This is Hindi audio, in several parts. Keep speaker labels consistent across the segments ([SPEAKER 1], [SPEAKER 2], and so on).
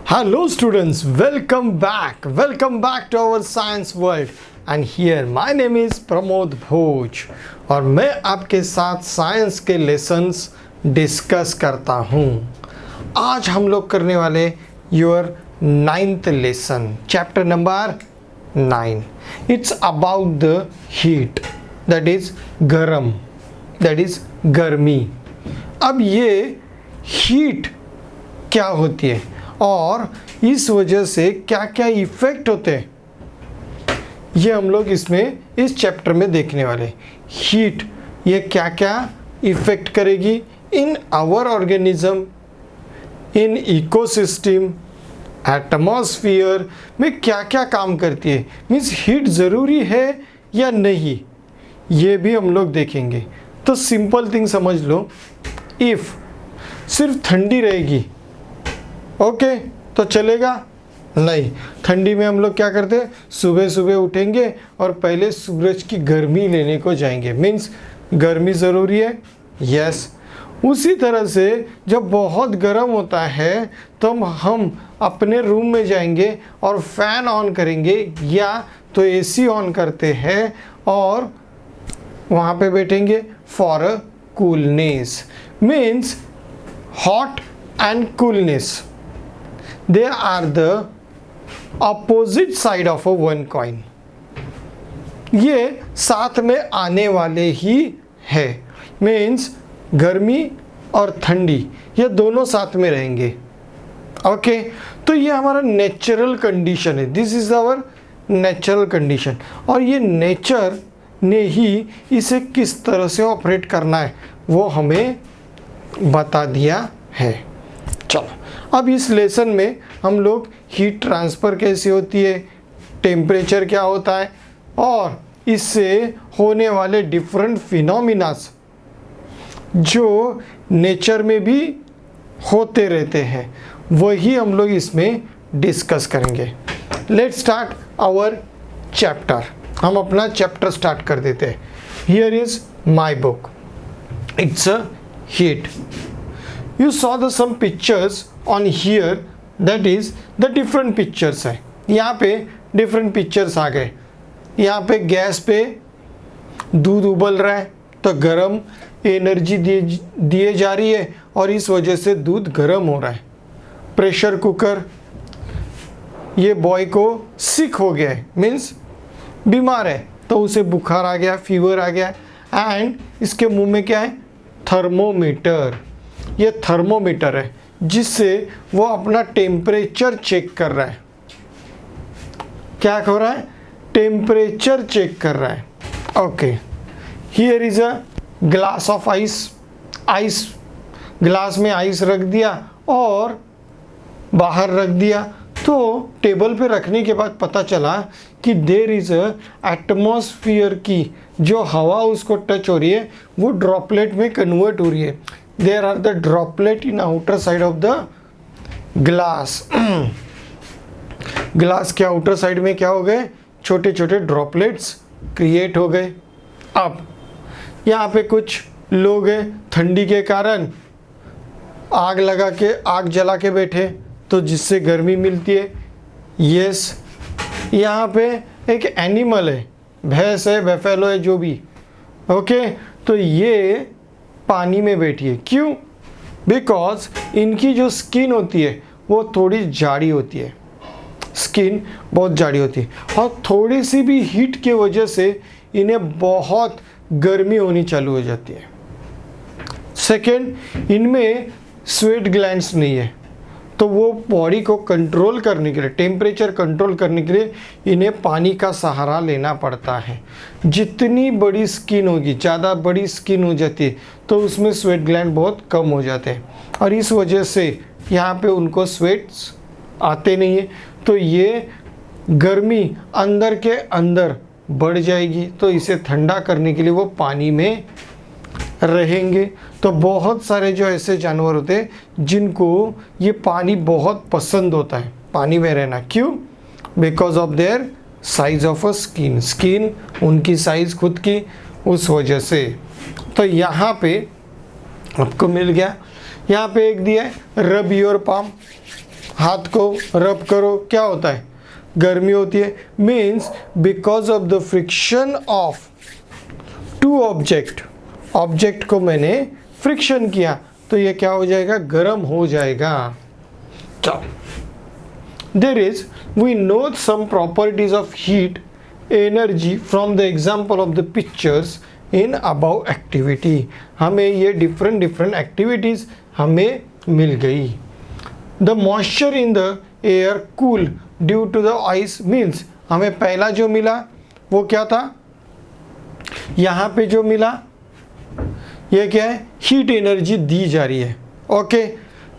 [SPEAKER 1] Hello students, welcome back to our science world and here my name is Pramod Bhoj और मैं आपके साथ साइंस के लेसन्स डिस्कस करता हूँ। आज हम लोग करने वाले your 9th lesson, chapter number 9। It's about the heat, that is गरम, दैट इज गर्मी। अब ये हीट क्या होती है और इस वजह से क्या क्या इफ़ेक्ट होते हैं, ये हम लोग इसमें इस चैप्टर में देखने वाले। हीट ये क्या क्या इफ़ेक्ट करेगी in our organism, in ecosystem, atmosphere में क्या क्या काम करती है, मीन्स हीट ज़रूरी है या नहीं, ये भी हम लोग देखेंगे। तो सिंपल थिंग समझ लो, इफ़ सिर्फ ठंडी रहेगी ओके तो चलेगा नहीं। ठंडी में हम लोग क्या करते हैं, सुबह सुबह उठेंगे और पहले सूरज की गर्मी लेने को जाएंगे, मीन्स गर्मी ज़रूरी है, यस। उसी तरह से जब बहुत गर्म होता है तो हम अपने रूम में जाएंगे और फैन ऑन करेंगे या तो एसी ऑन करते हैं और वहाँ पे बैठेंगे for a coolness, means hot and coolness, they are the opposite side of a one coin। ये साथ में आने वाले ही है, मीन्स गर्मी और ठंडी ये दोनों साथ में रहेंगे ओके। तो ये हमारा नेचुरल कंडीशन है, this is our natural condition और ये नेचर ने ही इसे किस तरह से ऑपरेट करना है वो हमें बता दिया है। चलो अब इस लेसन में हम लोग हीट ट्रांसफ़र कैसे होती है, टेम्परेचर क्या होता है और इससे होने वाले डिफरेंट फिनोमिनास जो नेचर में भी होते रहते हैं वही हम लोग इसमें डिस्कस करेंगे। Let's start our chapter. हम अपना चैप्टर स्टार्ट कर देते हैं। Here is my book, it's a heat. You saw the some pictures on here, that is the different pictures है। यहाँ पे different pictures आ गए। यहाँ पे गैस पे दूध उबल रहा है तो गरम एनर्जी दिए जा रही है और इस वजह से दूध गरम हो रहा है। प्रेशर कुकर, ये बॉय को सिक हो गया है, मीन्स बीमार है तो उसे बुखार आ गया, फीवर आ गया एंड इसके मुंह में क्या है, थर्मोमीटर। ये थर्मोमीटर है जिससे वो अपना टेम्परेचर चेक कर रहा है। क्या हो रहा है, टेम्परेचर चेक कर रहा है okay. Here is a glass of ice, glass में आइस रख दिया और बाहर रख दिया तो टेबल पे रखने के बाद पता चला कि देयर इज़ अ एटमॉस्फेयर की जो हवा उसको टच हो रही है वो ड्रॉपलेट में कन्वर्ट हो रही है। There are the droplet in outer side of the glass। Glass के आउटर साइड में क्या हो गए, छोटे छोटे ड्रॉपलेट्स क्रिएट हो गए। अब यहाँ पे कुछ लोग हैं ठंडी के कारण आग लगा के आग जला के बैठे तो जिससे गर्मी मिलती है, यस। यहाँ पे एक एनिमल है, भैंस है, बफेलो है, जो भी ओके। तो ये पानी में बैठी है, क्यों, बिकॉज इनकी जो स्किन होती है वो थोड़ी जाड़ी होती है, स्किन बहुत जाड़ी होती है और थोड़ी सी भी हीट के वजह से इन्हें बहुत गर्मी होनी चालू हो जाती है। सेकेंड, इनमें स्वेट ग्लैंड्स नहीं है तो वो बॉडी को कंट्रोल करने के लिए, टेम्परेचर कंट्रोल करने के लिए इन्हें पानी का सहारा लेना पड़ता है। जितनी बड़ी स्किन होगी, ज़्यादा बड़ी स्किन हो जाती है तो उसमें स्वेट ग्लैंड बहुत कम हो जाते हैं और इस वजह से यहाँ पे उनको स्वेट्स आते नहीं है तो ये गर्मी अंदर के अंदर बढ़ जाएगी तो इसे ठंडा करने के लिए वो पानी में रहेंगे। तो बहुत सारे जो ऐसे जानवर होते हैं जिनको ये पानी बहुत पसंद होता है, पानी में रहना, क्यों, because of their size of a skin, उनकी साइज़ खुद की, उस वजह से। तो यहाँ पे आपको मिल गया, यहाँ पे एक दिया है रब योर पाम, हाथ को रब करो, क्या होता है? गर्मी होती है। Means because of the friction of two object को मैंने फ्रिक्शन किया तो ये क्या हो जाएगा? गर्म हो जाएगा। There is we know some properties of heat energy from the example of the pictures in about activity. हमें ये डिफरेंट एक्टिविटीज हमें मिल गई। The moisture in the air cool due to the ice. Means हमें पहला जो मिला वो क्या था? यहाँ पे जो मिला ये क्या है? हीट एनर्जी दी जा रही है। ओके,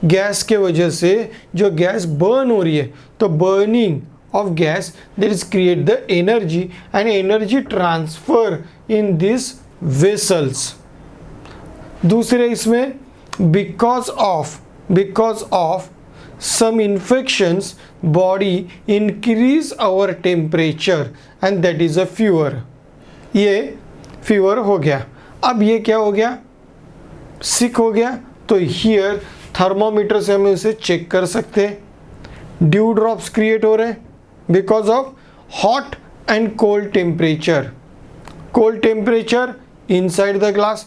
[SPEAKER 1] गैस के वजह से जो गैस बर्न हो रही है तो burning of gas that is create the energy and energy transfer in these vessels. दूसरे इसमें because of some infections body increase our temperature and that is a fever. ये fever हो गया। अब ये क्या हो गया? sick हो गया। तो here थर्मोमीटर से हमें उसे चेक कर सकते हैं। ड्यू ड्रॉप्स क्रिएट हो रहे हैं because of hot and cold temperature inside the glass,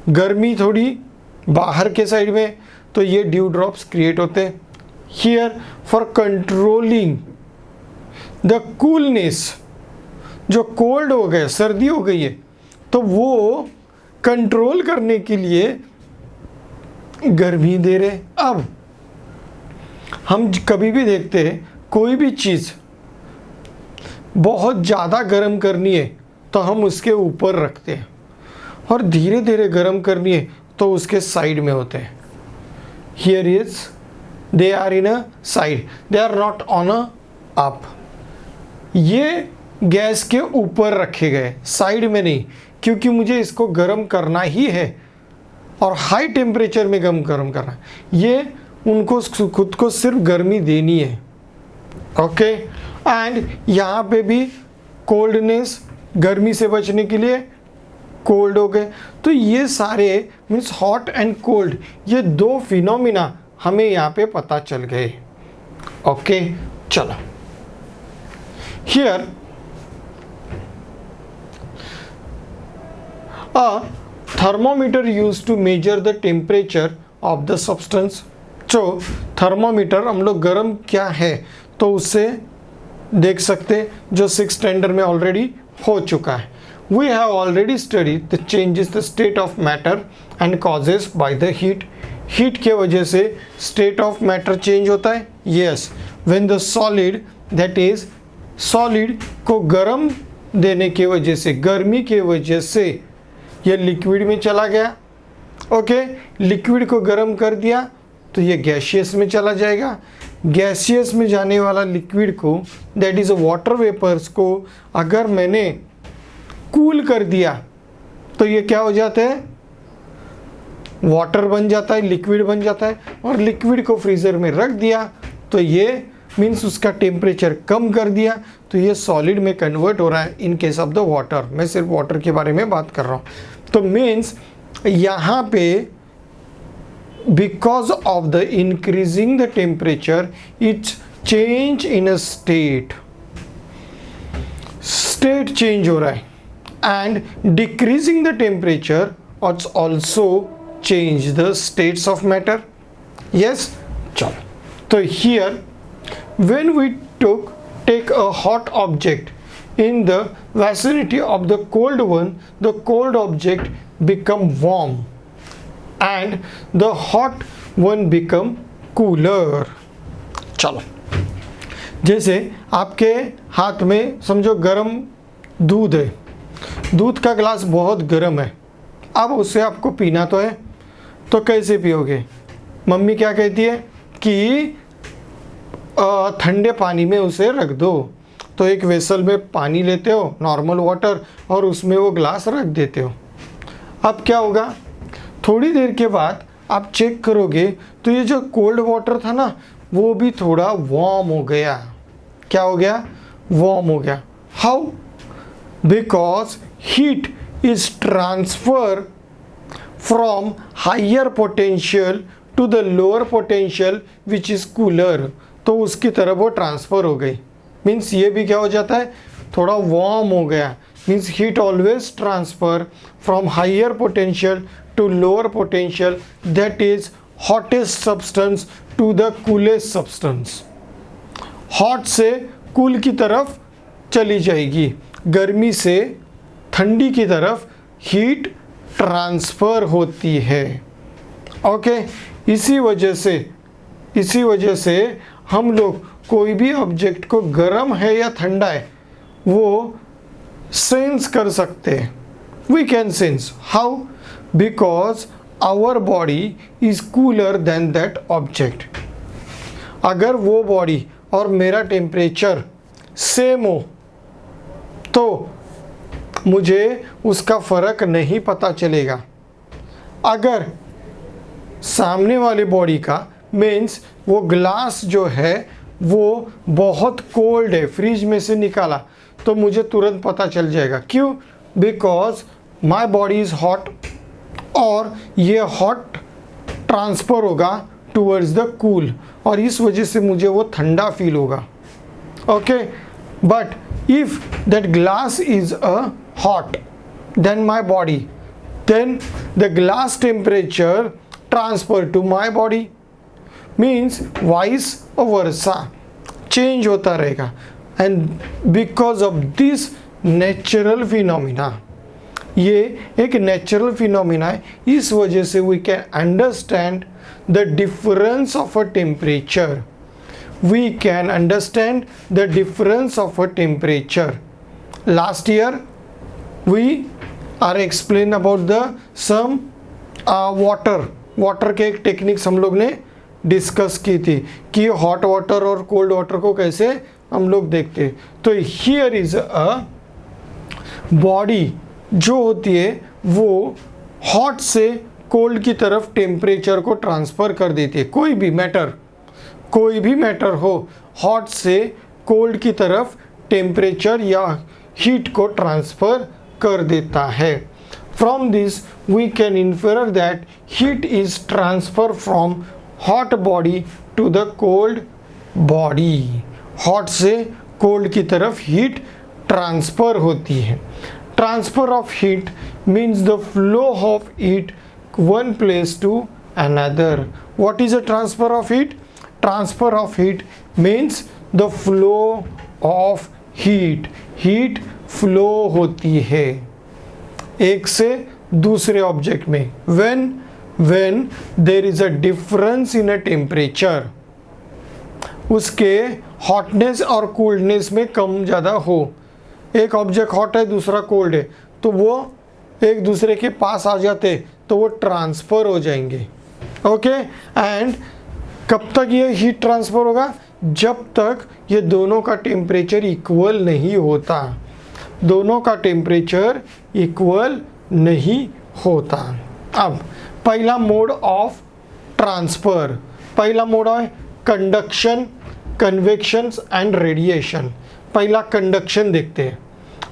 [SPEAKER 1] गर्मी थोड़ी बाहर के साइड में, तो ये ड्यू ड्रॉप्स क्रिएट होते हैं। here for controlling the coolness, जो कोल्ड हो गए, सर्दी हो गई है, तो वो कंट्रोल करने के लिए गर्मी दे रहे। अब हम कभी भी देखते हैं कोई भी चीज़ बहुत ज़्यादा गर्म करनी है तो हम उसके ऊपर रखते हैं और धीरे धीरे गर्म करनी है तो उसके साइड में होते हैं। Here is they are in a side, they are not on a up. ये गैस के ऊपर रखे गए, साइड में नहीं, क्योंकि मुझे इसको गर्म करना ही है और हाई टेम्परेचर में गर्म करना है। ये उनको खुद को सिर्फ गर्मी देनी है। ओके, एंड यहाँ पे भी कोल्डनेस, गर्मी से बचने के लिए कोल्ड हो गए। तो ये सारे मीन्स हॉट एंड कोल्ड, ये दो फिनोमिना हमें यहाँ पे पता चल गए। ओके, चलो here a thermometer used to measure the temperature of the substance. जो थर्मोमीटर हम लोग गर्म क्या है तो उससे देख सकते, जो 6th स्टैंडर्ड में ऑलरेडी हो चुका है। We have already studied the changes the state of matter and causes by the heat. Heat के वजह से स्टेट ऑफ मैटर चेंज होता है। Yes, when the solid, that is solid को गर्म देने की वजह से, गर्मी के वजह से ये लिक्विड में चला गया। ओके, लिक्विड को गर्म कर दिया तो ये गैसियस में चला जाएगा। गैसियस में जाने वाला लिक्विड को, दैट इज़ वाटर वेपर्स को अगर मैंने कूल कर दिया तो ये क्या हो जाता है? वाटर बन जाता है, लिक्विड बन जाता है। और लिक्विड को फ्रीज़र में रख दिया तो ये मीन्स उसका टेम्परेचर कम कर दिया तो ये सॉलिड में कन्वर्ट हो रहा है in case of the water. मैं सिर्फ वाटर के बारे में बात कर रहा हूँ। तो मीन्स यहाँ पे because of the increasing the temperature it's change in a state change हो रहा है, and decreasing the temperature it's also change the states of matter. Yes, चलो, तो here when we take a hot object in the vicinity of the cold one, the cold object become warm and the hot one become cooler. चलो, जैसे आपके हाथ में समझो गरम दूध है, दूध का ग्लास बहुत गर्म है, अब उससे आपको पीना तो है, तो कैसे पियोगे? मम्मी क्या कहती है कि ठंडे पानी में उसे रख दो। तो एक वेसल में पानी लेते हो, नॉर्मल वाटर, और उसमें वो ग्लास रख देते हो। अब क्या होगा? थोड़ी देर के बाद आप चेक करोगे तो ये जो कोल्ड वाटर था ना वो भी थोड़ा वार्म हो गया। क्या हो गया? वार्म हो गया। How? Because heat is transfer from higher potential to the lower potential which is cooler, तो उसकी तरफ वो ट्रांसफ़र हो गई। मीन्स ये भी क्या हो जाता है, थोड़ा वार्म हो गया। Means heat always transfer from higher potential to lower potential, that is hottest substance to the coolest substance. Hot से कूल की तरफ चली जाएगी, गर्मी से ठंडी की तरफ हीट ट्रांसफ़र होती है। ओके, इसी वजह से हम लोग कोई भी ऑब्जेक्ट को गर्म है या ठंडा है वो सेंस कर सकते हैं। We can sense, how? Because our body is cooler than that object. अगर वो बॉडी और मेरा टेम्परेचर सेम हो तो मुझे उसका फ़र्क नहीं पता चलेगा। अगर सामने वाले बॉडी का मीन्स वो ग्लास जो है वो बहुत कोल्ड है, फ्रिज में से निकाला, तो मुझे तुरंत पता चल जाएगा। क्यों? Because my body is hot और ये हॉट ट्रांसफ़र होगा टूवर्ड्स द कूल, और इस वजह से मुझे वो ठंडा फील होगा। Okay, but if that glass is hot than my body, then the glass temperature transfer to my body, means vice versa, change होता रहेगा। and because of this natural phenomena, ये एक natural phenomena है, इस वजह से we can understand the difference of a temperature. We can understand the difference of a temperature. Last year we are explain about the some water के एक टेक्निक्स हम लोग ने डिस्कस की थी कि हॉट वाटर और कोल्ड वाटर को कैसे हम लोग देखते हैं। तो हियर इज अ बॉडी जो होती है वो हॉट से कोल्ड की तरफ टेम्परेचर को ट्रांसफ़र कर देती है। कोई भी मैटर हो, हॉट से कोल्ड की तरफ टेम्परेचर या हीट को ट्रांसफ़र कर देता है। From this we can infer that heat is transfer from hot body to the cold body. Hot से कोल्ड की तरफ हीट ट्रांसफ़र होती है। Transfer of heat means the flow of heat one place to another. What is a transfer of heat? Transfer of heat means the flow of heat. Heat flow होती है एक से दूसरे ऑब्जेक्ट में when there is a difference in a temperature, उसके हॉटनेस और कोल्डनेस में कम ज़्यादा हो। एक ऑब्जेक्ट हॉट है, दूसरा कोल्ड है, तो वो एक दूसरे के पास आ जाते तो वो ट्रांसफ़र हो जाएंगे। ओके, एंड कब तक ये हीट ट्रांसफ़र होगा? जब तक ये दोनों का टेम्परेचर इक्वल नहीं होता। दोनों का टेम्परेचर इक्वल नहीं होता। अब पहला मोड ऑफ ट्रांसफ़र, पहला मोड है कंडक्शन, कन्वेक्शन एंड रेडिएशन। पहला कंडक्शन देखते हैं।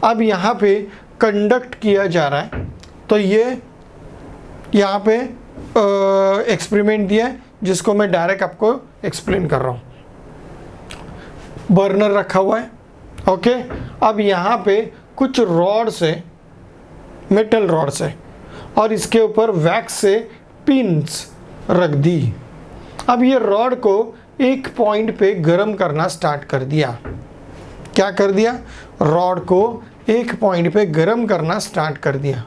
[SPEAKER 1] अब यहाँ पे कंडक्ट किया जा रहा है, तो ये यहाँ पे एक्सपेरिमेंट दिया है जिसको मैं डायरेक्ट आपको एक्सप्लेन कर रहा हूँ। बर्नर रखा हुआ है। ओके, अब यहाँ पे कुछ रॉड से, मेटल रॉड से, और इसके ऊपर वैक्स से पिन्स रख दी। अब ये रॉड को एक पॉइंट पे गर्म करना स्टार्ट कर दिया। क्या कर दिया? रॉड को एक पॉइंट पे गर्म करना स्टार्ट कर दिया।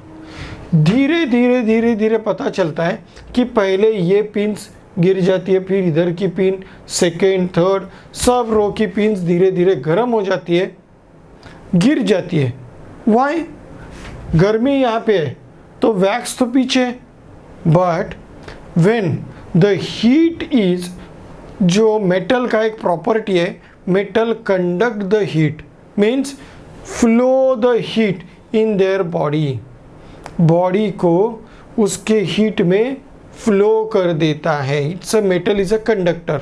[SPEAKER 1] धीरे धीरे पता चलता है कि पहले ये पिन्स गिर जाती है, फिर इधर की पिन, सेकेंड, थर्ड, सब रो की पिन्स धीरे धीरे गर्म हो जाती है, गिर जाती है। वाई? गर्मी यहाँ पे है तो वैक्स तो पीछे, but when the heat is, जो मेटल का एक प्रॉपर्टी है, metal conduct the heat, means flow the heat in their body. Body को उसके हीट में फ्लो कर देता है। It's a metal is a conductor.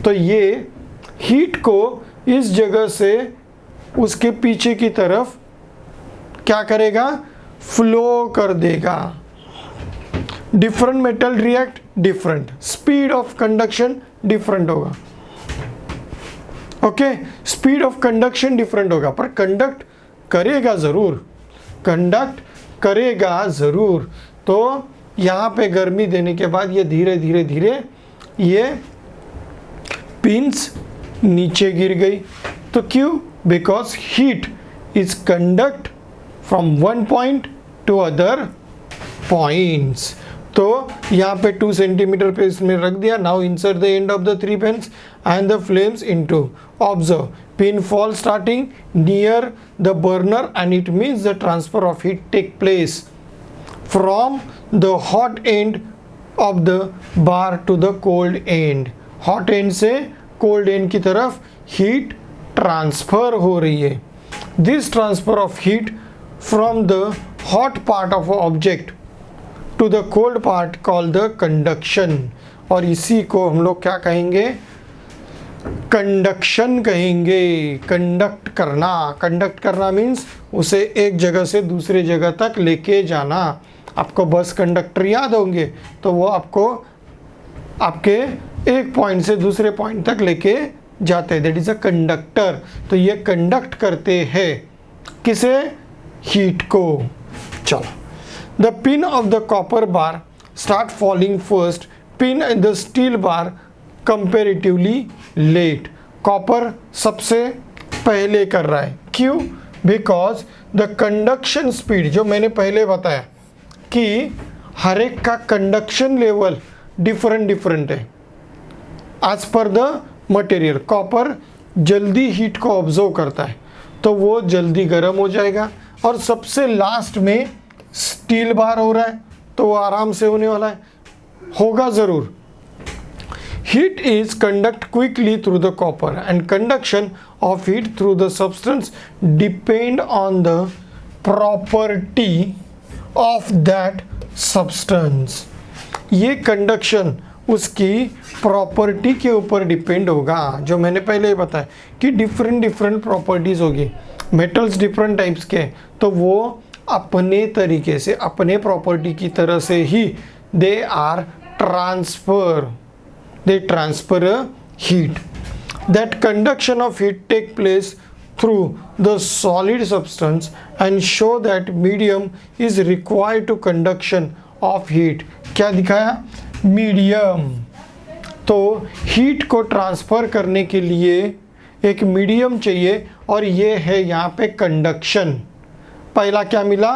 [SPEAKER 1] तो ये हीट को इस जगह से उसके पीछे की तरफ क्या करेगा? फ्लो कर देगा। Different metal react different, speed of conduction different होगा। Okay, speed of conduction different होगा, पर कंडक्ट करेगा ज़रूर, कंडक्ट करेगा ज़रूर। तो यहाँ पे गर्मी देने के बाद ये धीरे धीरे धीरे ये पिंस नीचे गिर गई। तो क्यों? Because heat is conduct from one point two other points. तो यहाँ पे 2 सेंटीमीटर पे इसमें रख दिया। Now insert the end of the 3 pins and the flames into. Observe, pin fall starting near the burner and it means the transfer of heat take place from the hot end of the bar to the cold end. hot end से cold end की तरफ heat transfer हो रही है। This transfer of heat from the hot part of an object to the cold part called the conduction, और इसी को हम लोग क्या कहेंगे? कंडक्शन कहेंगे। कंडक्ट करना, कंडक्ट करना मीन्स उसे एक जगह से दूसरे जगह तक लेके जाना। आपको बस कंडक्टर याद होंगे, तो वो आपको आपके एक पॉइंट से दूसरे पॉइंट तक लेके जाते हैं, दैट इज अ कंडक्टर। तो ये कंडक्ट करते हैं किसे? हीट को। चलो, the pin of the copper bar start falling first, pin in the steel bar comparatively late. Copper सबसे पहले कर रहा है, क्यों? बिकॉज द कंडक्शन स्पीड, जो मैंने पहले बताया कि हर एक का कंडक्शन लेवल डिफरेंट डिफरेंट है as per the material. Copper जल्दी हीट को ऑब्जर्व करता है, तो वो जल्दी गर्म हो जाएगा। और सबसे लास्ट में स्टील बार हो रहा है, तो वो आराम से होने वाला है, होगा ज़रूर। Heat is conduct quickly through the copper and conduction of heat through the substance depend on the property of that substance. ये conduction उसकी प्रॉपर्टी के ऊपर डिपेंड होगा, जो मैंने पहले ही बताया कि डिफरेंट डिफरेंट प्रॉपर्टीज होगी। मेटल्स डिफरेंट टाइप्स के, तो वो अपने तरीके से अपने प्रॉपर्टी की तरह से ही they are transfer, they transfer a heat. That conduction of heat take place through the solid substance and show that medium is required to conduction of heat. क्या दिखाया? मीडियम। तो हीट को ट्रांसफ़र करने के लिए एक मीडियम चाहिए, और ये है यहाँ पे कंडक्शन। पहला क्या मिला?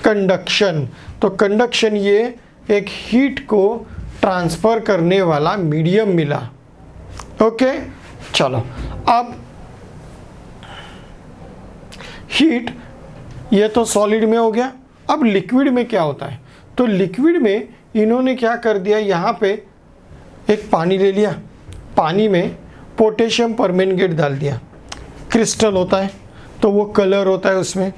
[SPEAKER 1] कंडक्शन। तो कंडक्शन ये एक हीट को ट्रांसफ़र करने वाला मीडियम मिला। ओके, चलो अब हीट ये तो सॉलिड में हो गया। अब लिक्विड में क्या होता है? तो लिक्विड में इन्होंने क्या कर दिया, यहाँ पे एक पानी ले लिया, पानी में पोटेशियम परमैंगनेट डाल दिया। क्रिस्टल होता है तो वो कलर होता है उसमें,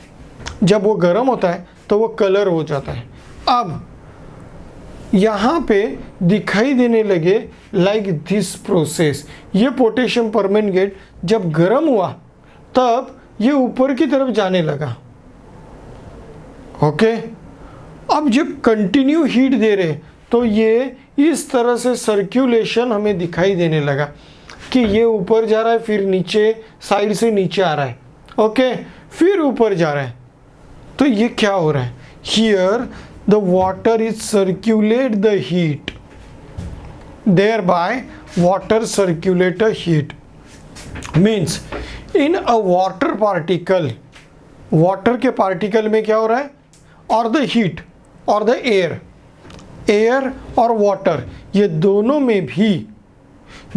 [SPEAKER 1] जब वो गर्म होता है तो वो कलर हो जाता है। अब यहाँ पे दिखाई देने लगे लाइक दिस प्रोसेस। ये पोटेशियम परमैंगनेट जब गर्म हुआ तब ये ऊपर की तरफ जाने लगा। ओके, अब जब कंटिन्यू हीट दे रहे तो ये इस तरह से सर्कुलेशन हमें दिखाई देने लगा कि ये ऊपर जा रहा है, फिर नीचे साइड से नीचे आ रहा है। ओके, फिर ऊपर जा रहा है। तो ये क्या हो रहा है? Here the water is circulate the heat, thereby water circulate a heat, means in a water particle, water के particle में क्या हो रहा है? और the heat और the air, air और water ये दोनों में भी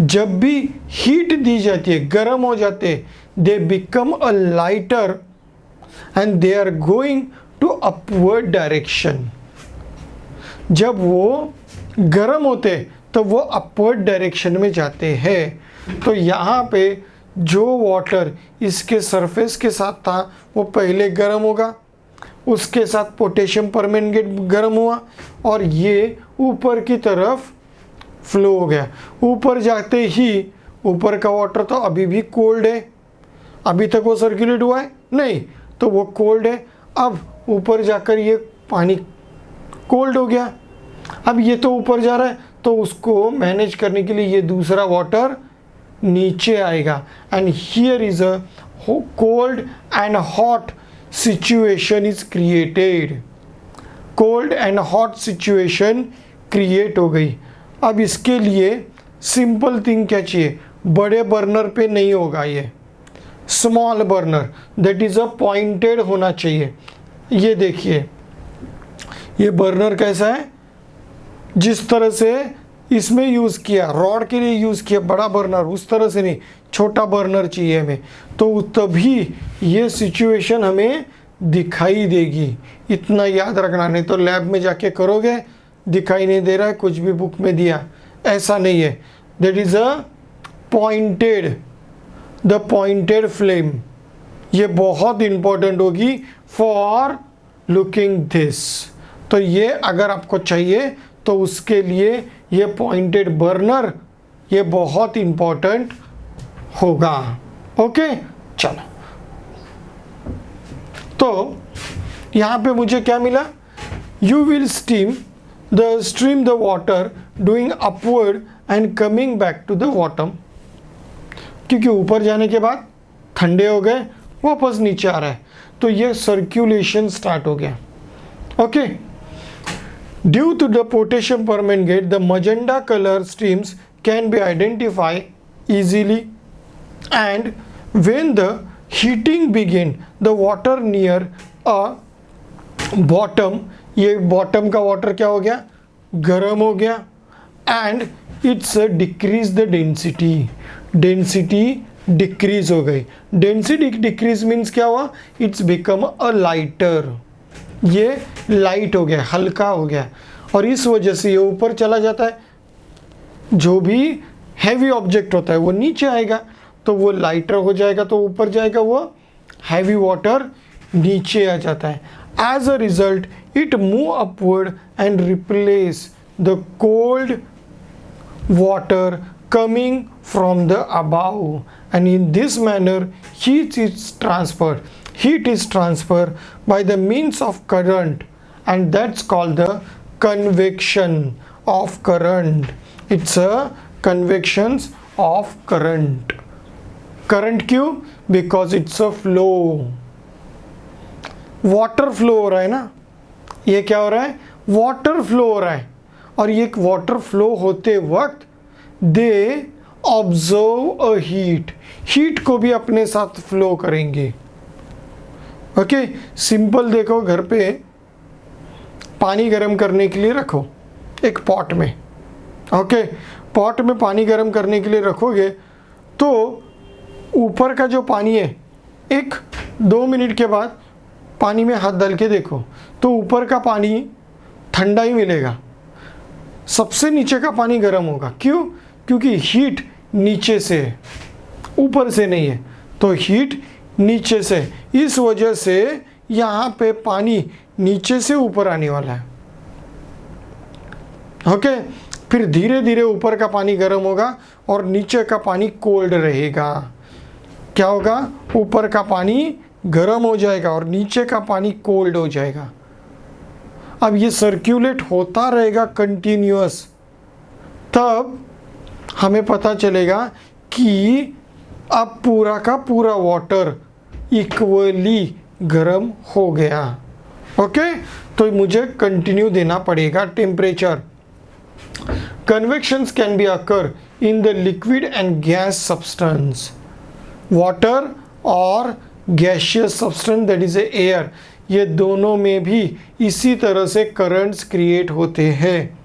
[SPEAKER 1] जब भी heat दी जाती है, गर्म हो जाते, they become a lighter and they are going to upward direction. जब वो गर्म होते तो वो अपवर्ड डायरेक्शन में जाते हैं। तो यहाँ पे जो वाटर इसके सरफेस के साथ था वो पहले गर्म होगा, उसके साथ पोटेशियम परमैंगनेट गर्म हुआ और ये ऊपर की तरफ फ्लो हो गया। ऊपर जाते ही ऊपर का वाटर तो अभी भी कोल्ड है, अभी तक वो सर्कुलेट हुआ है नहीं, तो वो कोल्ड है। अब ऊपर जाकर ये पानी कोल्ड हो गया, अब ये तो ऊपर जा रहा है, तो उसको मैनेज करने के लिए ये दूसरा वाटर नीचे आएगा, and here is a cold and hot situation is created. Cold and hot situation create हो गई। अब इसके लिए सिंपल थिंग क्या चाहिए, बड़े बर्नर पे नहीं होगा, ये small burner that is a pointed होना चाहिए। ये देखिए ये बर्नर कैसा है, जिस तरह से इसमें यूज़ किया, रॉड के लिए यूज़ किया बड़ा बर्नर, उस तरह से नहीं, छोटा बर्नर चाहिए हमें, तो तभी ये सिचुएशन हमें दिखाई देगी। इतना याद रखना, नहीं तो लैब में जाके करोगे दिखाई नहीं दे रहा है, कुछ भी बुक में दिया, ऐसा नहीं है। That is a pointed, the pointed flame, ये बहुत इंपॉर्टेंट होगी फॉर लुकिंग दिस। तो ये अगर आपको चाहिए तो उसके लिए ये पॉइंटेड बर्नर ये बहुत इंपॉर्टेंट होगा। ओके चलो, तो यहाँ पे मुझे क्या मिला, you will steam the water doing upward and coming back to the bottom, क्योंकि ऊपर जाने के बाद ठंडे हो गए वापस नीचे आ रहा है, तो ये सर्कुलेशन स्टार्ट हो गया। Okay, due to the potassium permanganate the magenta color streams can be identified easily, and when the heating begin the water near a bottom, ये बॉटम का वाटर क्या हो गया, गर्म हो गया, and it's decrease the density, density decrease हो गई। डेंसिटी डिक्रीज मीन्स क्या हुआ, इट्स बिकम अ लाइटर, ये लाइट हो गया, हल्का हो गया, और इस वजह से ये ऊपर चला जाता है। जो भी हैवी ऑब्जेक्ट होता है वो नीचे आएगा, तो वो लाइटर हो जाएगा, तो ऊपर जाएगा, वो हैवी वाटर नीचे आ जाता है। As a result it move upward and replace the cold water coming from the above, and in this manner heat is transferred by the means of current, and that's called the convection of current. It's a convection of current. Current क्यों, because it's a flow, water flow हो रहा है ना, ये क्या हो रहा है, water flow हो रहा है, और ये वाटर फ्लो होते वक्त दे ऑब्जर्व अ हीट को भी अपने साथ फ्लो करेंगे। ओके, सिंपल देखो, घर पे पानी गर्म करने के लिए रखो एक पॉट में। ओके, पॉट में पानी गर्म करने के लिए रखोगे तो ऊपर का जो पानी है, 1-2 मिनट के बाद पानी में हाथ डाल के देखो तो ऊपर का पानी ठंडा ही मिलेगा, सबसे नीचे का पानी गर्म होगा। क्यों, क्योंकि हीट नीचे से है, ऊपर से नहीं है, तो हीट नीचे से, इस वजह से यहाँ पे पानी नीचे से ऊपर आने वाला है। ओके, फिर धीरे धीरे ऊपर का पानी गर्म होगा और नीचे का पानी कोल्ड रहेगा। क्या होगा, ऊपर का पानी गर्म हो जाएगा और नीचे का पानी कोल्ड हो जाएगा। अब ये सर्कुलेट होता रहेगा कंटिन्यूअस, तब हमें पता चलेगा कि अब पूरा का पूरा वाटर इक्वली गर्म हो गया। ओके, तो मुझे कंटिन्यू देना पड़ेगा temperature. Convections can be occur in the liquid and gas substance, water और gaseous substance that is air, ये दोनों में भी इसी तरह से करंट्स क्रिएट होते हैं।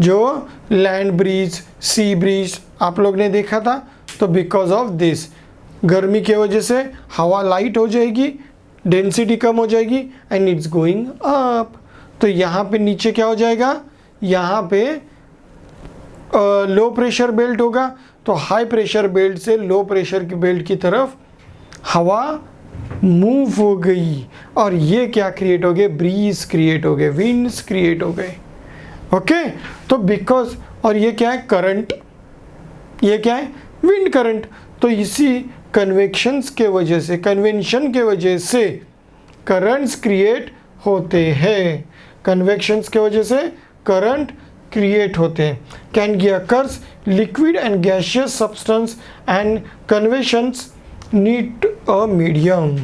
[SPEAKER 1] जो लैंड ब्रीज, सी ब्रीज आप लोग ने देखा था, तो बिकॉज ऑफ दिस गर्मी की वजह से हवा लाइट हो जाएगी, डेंसिटी कम हो जाएगी एंड इट्स गोइंग अप। तो यहाँ पे नीचे क्या हो जाएगा, यहाँ पे लो प्रेशर बेल्ट होगा, तो हाई प्रेशर बेल्ट से लो प्रेशर की बेल्ट की तरफ हवा मूव हो गई, और ये क्या क्रिएट हो गए, ब्रीज क्रिएट हो गए, विंड्स क्रिएट हो गए। ओके, तो बिकॉज, और ये क्या है, करंट, ये क्या है, विंड करंट। तो इसी कन्वेक्शंस के वजह से, कन्वेंशन के वजह से करंट्स क्रिएट होते हैं, कन्वेक्शंस के वजह से करंट क्रिएट होते हैं। कैन गी occurs liquid and gaseous substance and convections need a medium.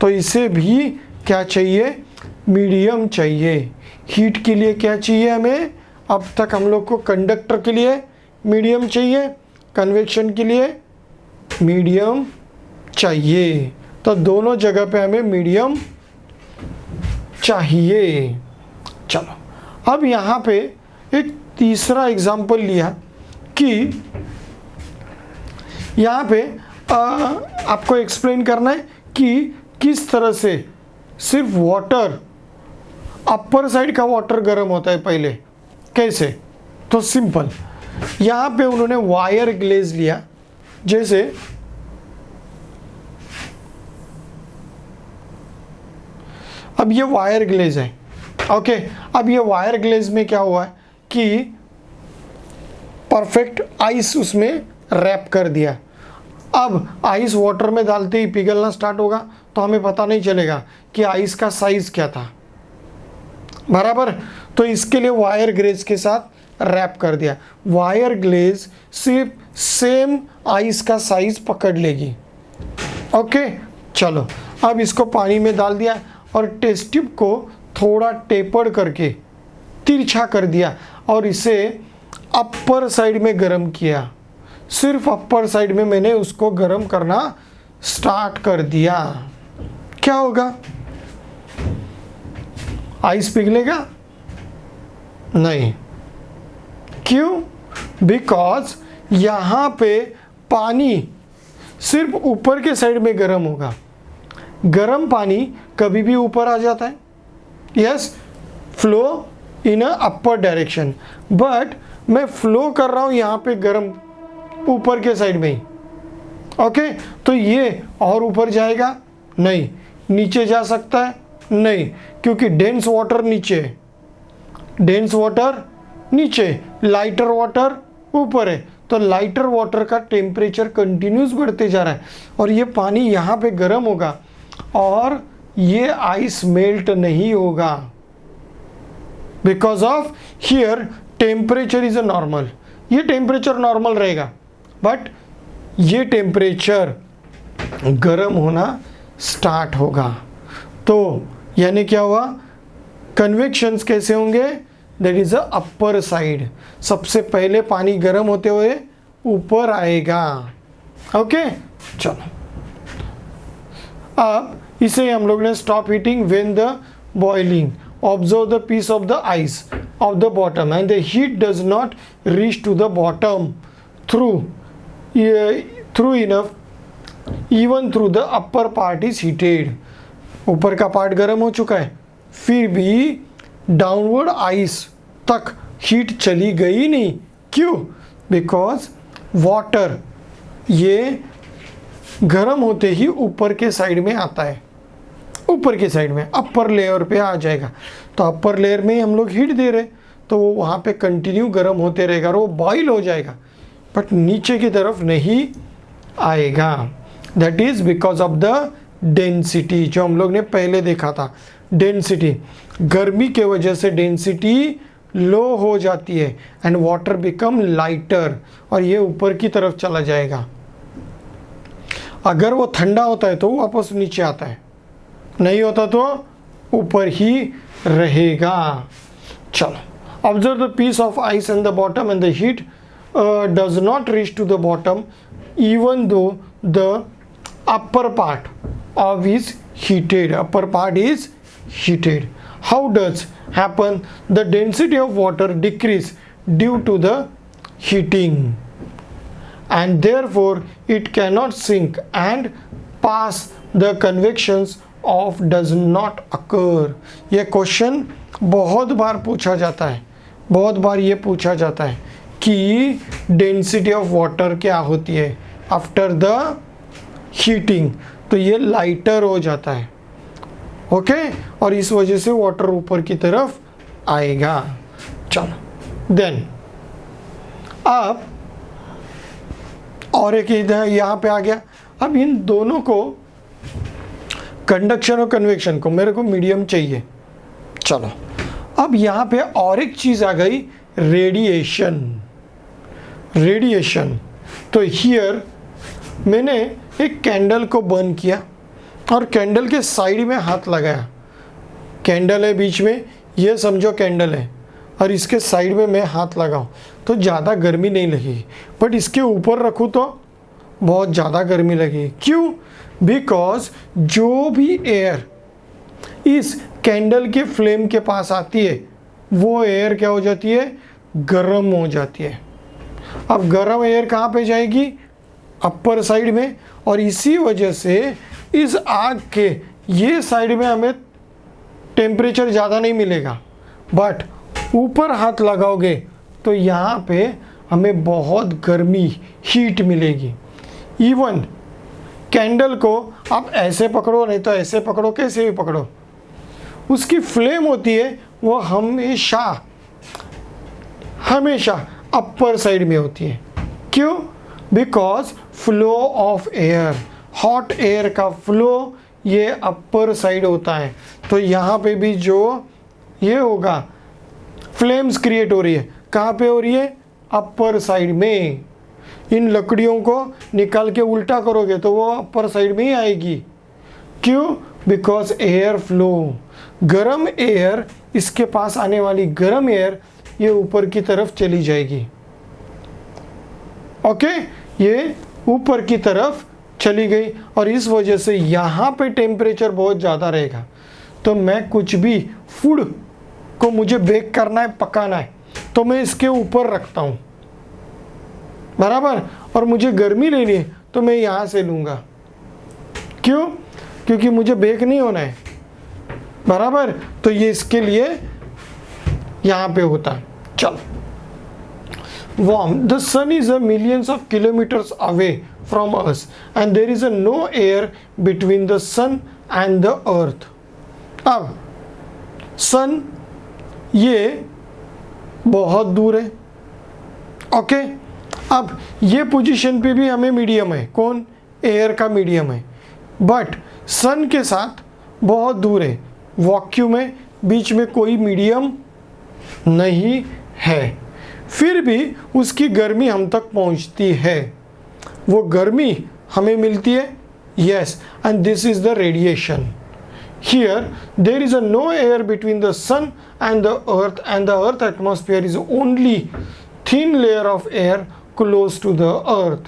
[SPEAKER 1] तो इसे भी क्या चाहिए, मीडियम चाहिए। हीट के लिए क्या चाहिए हमें, अब तक हम लोग को कंडक्टर के लिए मीडियम चाहिए, कन्वेक्शन के लिए मीडियम चाहिए। तो दोनों जगह पे हमें मीडियम चाहिए। चलो अब यहाँ पे एक तीसरा एग्जाम्पल लिया कि यहाँ पे आपको एक्सप्लेन करना है कि किस तरह से सिर्फ वाटर, अपर साइड का वाटर गर्म होता है पहले, कैसे। तो सिंपल, यहाँ पे उन्होंने वायर ग्लेज लिया, जैसे अब ये वायर ग्लेज है, ओके। अब ये वायर ग्लेज में क्या हुआ है कि परफेक्ट आइस उसमें रैप कर दिया। अब आइस वाटर में डालते ही पिघलना स्टार्ट होगा, तो हमें पता नहीं चलेगा कि आइस का साइज क्या था, बराबर। तो इसके लिए वायर ग्लेज के साथ रैप कर दिया। वायर ग्लेज सिर्फ सेम आइस का साइज पकड़ लेगी, ओके। चलो अब इसको पानी में डाल दिया और टेस्ट ट्यूब को थोड़ा टेपर्ड करके तिरछा कर दिया और इसे अपर साइड में गर्म किया। सिर्फ अपर साइड में मैंने उसको गर्म करना स्टार्ट कर दिया। क्या होगा, आइस पिघलेगा? नहीं। क्यों? बिकॉज यहाँ पे पानी सिर्फ ऊपर के साइड में गर्म होगा। गर्म पानी कभी भी ऊपर आ जाता है, yes, flow in a upper direction, but मैं फ्लो कर रहा हूँ यहाँ पे गर्म ऊपर के साइड में ही, ओके। तो ये और ऊपर जाएगा? नहीं। नीचे जा सकता है? नहीं, क्योंकि डेंस वाटर नीचे है, डेंस वाटर नीचे, लाइटर वाटर ऊपर है। तो लाइटर वाटर का टेम्परेचर कंटिन्यूस बढ़ते जा रहा है और ये पानी यहाँ पे गर्म होगा और ये आइस मेल्ट नहीं होगा, because of here temperature is a normal. ये टेम्परेचर नॉर्मल रहेगा, बट ये टेम्परेचर गर्म होना स्टार्ट होगा। तो यानी क्या हुआ, कन्वेक्शंस कैसे होंगे, that is a upper side. सबसे पहले पानी गर्म होते हुए ऊपर आएगा, ओके। चलो अब इसे हम लोग ने stop heating when the boiling, observe the piece of the ice of the bottom and the heat does not reach to the bottom through enough, even through the upper part is heated. ऊपर का पार्ट गर्म हो चुका है, फिर भी डाउनवर्ड आइस तक हीट चली गई नहीं। क्यों? बिकॉज वाटर ये गर्म होते ही ऊपर के साइड में आता है, ऊपर के साइड में अपर लेयर पे आ जाएगा। तो अपर लेयर में हम लोग हीट दे रहे, तो वो वहाँ पे कंटिन्यू गर्म होते रहेगा और वो बॉइल हो जाएगा, बट नीचे की तरफ नहीं आएगा। That is because of the density, जो हम लोग ने पहले देखा था। डेंसिटी, गर्मी के वजह से डेंसिटी लो हो जाती है एंड वाटर बिकम लाइटर, और ये ऊपर की तरफ चला जाएगा। अगर वो ठंडा होता है तो वापस नीचे आता है, नहीं होता तो ऊपर ही रहेगा। चलो, observe the piece of ice and the bottom and the heat does not reach to the bottom even though the upper part of is heated, upper part is heated. How does happen? The density of water decrease due to the heating and therefore it cannot sink and pass, the convections of does not occur. ये क्वेश्चन बहुत बार पूछा जाता है, बहुत बार ये पूछा जाता है कि डेंसिटी ऑफ वाटर क्या होती है आफ्टर द हीटिंग। तो ये लाइटर हो जाता है, ओके, और इस वजह से वाटर ऊपर की तरफ आएगा। चलो देन अब और एक इधर यहाँ पे आ गया। अब इन दोनों को, कंडक्शन और कन्वेक्शन को, मेरे को मीडियम चाहिए। चलो अब यहाँ पे और एक चीज़ आ गई, रेडिएशन। रेडिएशन, तो हियर मैंने एक कैंडल को बर्न किया और कैंडल के साइड में हाथ लगाया। कैंडल है बीच में, ये समझो कैंडल है, और इसके साइड में मैं हाथ लगाऊं तो ज़्यादा गर्मी नहीं लगेगी, बट इसके ऊपर रखूँ तो बहुत ज़्यादा गर्मी लगेगी। क्यों? बिकॉज जो भी एयर इस कैंडल के फ्लेम के पास आती है वो एयर क्या हो जाती है, गर्म हो जाती है। अब गर्म एयर कहाँ पे जाएगी, अपर साइड में, और इसी वजह से इस आग के ये साइड में हमें टेम्परेचर ज़्यादा नहीं मिलेगा, बट ऊपर हाथ लगाओगे तो यहाँ पे हमें बहुत गर्मी, हीट मिलेगी। इवन कैंडल को आप ऐसे पकड़ो, नहीं तो ऐसे पकड़ो, कैसे भी पकड़ो, उसकी फ्लेम होती है वो हमेशा हमेशा अपर साइड में होती है। क्यों? Because flow of air, hot air का फ्लो ये अपर साइड होता है। तो यहाँ पे भी जो ये होगा, फ्लेम्स क्रिएट हो रही है, कहाँ पे हो रही है, अपर साइड में। इन लकड़ियों को निकाल के उल्टा करोगे तो वो अपर साइड में ही आएगी। क्यों? बिकॉज एयर फ्लो, गर्म एयर, इसके पास आने वाली गर्म एयर ये ऊपर की तरफ चली जाएगी। ओके, ये ऊपर की तरफ चली गई और इस वजह से यहाँ पे टेम्परेचर बहुत ज़्यादा रहेगा। तो मैं कुछ भी फूड को मुझे बेक करना है, पकाना है, तो मैं इसके ऊपर रखता हूँ, बराबर, और मुझे गर्मी लेनी है तो मैं यहाँ से लूँगा। क्यों? क्योंकि मुझे बेक नहीं होना है, बराबर। तो ये इसके लिए यहाँ पे होता है। चलो, warm, the sun is a millions of kilometers away from us and there is a no air between the sun and the earth. अब सन ये बहुत दूर है, ओके। अब ये पोजीशन पे भी हमें मीडियम है, कौन, एयर का मीडियम है, बट सन के साथ बहुत दूर है, वैक्यूम है, बीच में कोई मीडियम नहीं है, फिर भी उसकी गर्मी हम तक पहुंचती है। वो गर्मी हमें मिलती है, yes, and this is the radiation. Here there is a no air between the sun and the earth atmosphere is only thin layer of air close to the earth.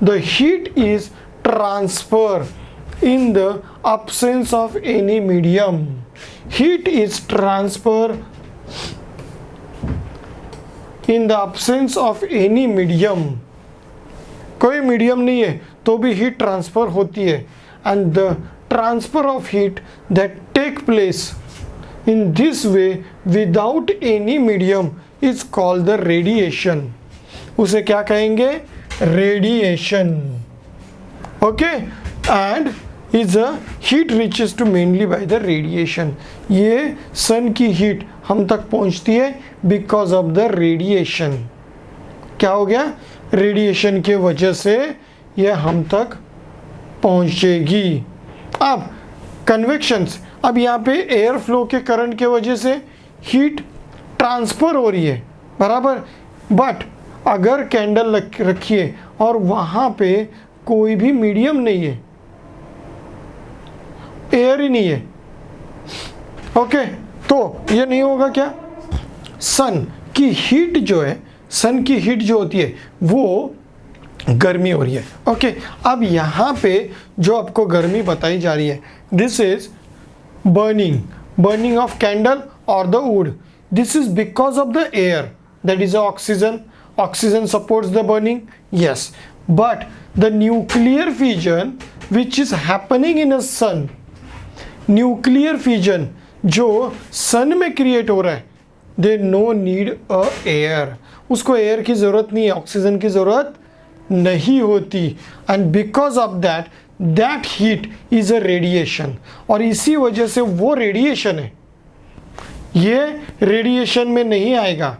[SPEAKER 1] The heat is transferred in the absence of any medium. Heat is transferred in the absence of any medium. कोई मीडियम नहीं है तो भी हीट ट्रांसफर होती है, and the transfer of heat that take place in this way without any medium is called the radiation. उसे क्या कहेंगे, radiation, okay. And is a heat reaches to mainly by the radiation. ये सन की हीट हम तक पहुंचती है because of the radiation. क्या हो गया, रेडिएशन के वजह से ये हम तक पहुंचेगी। अब कन्वेक्शंस, अब यहाँ पे एयर फ्लो के करंट के वजह से हीट ट्रांसफ़र हो रही है, बराबर। बट अगर कैंडल रखिए और वहाँ पे कोई भी मीडियम नहीं है, एयर ही नहीं है, ओके, तो ये नहीं होगा। क्या, सन की हीट जो है, सन की हीट जो होती है वो गर्मी हो रही है, ओके। अब यहाँ पे जो आपको गर्मी बताई जा रही है, this is burning of candle और the wood. This is because of the air, that is oxygen supports the burning, yes, but the nuclear fusion which is happening in a sun, nuclear fusion जो सन में क्रिएट हो रहा है, they no need a air, उसको एयर की ज़रूरत नहीं है, ऑक्सीजन की ज़रूरत नहीं होती, and because of that heat is a radiation, और इसी वजह से वो रेडिएशन है, ये रेडिएशन में नहीं आएगा,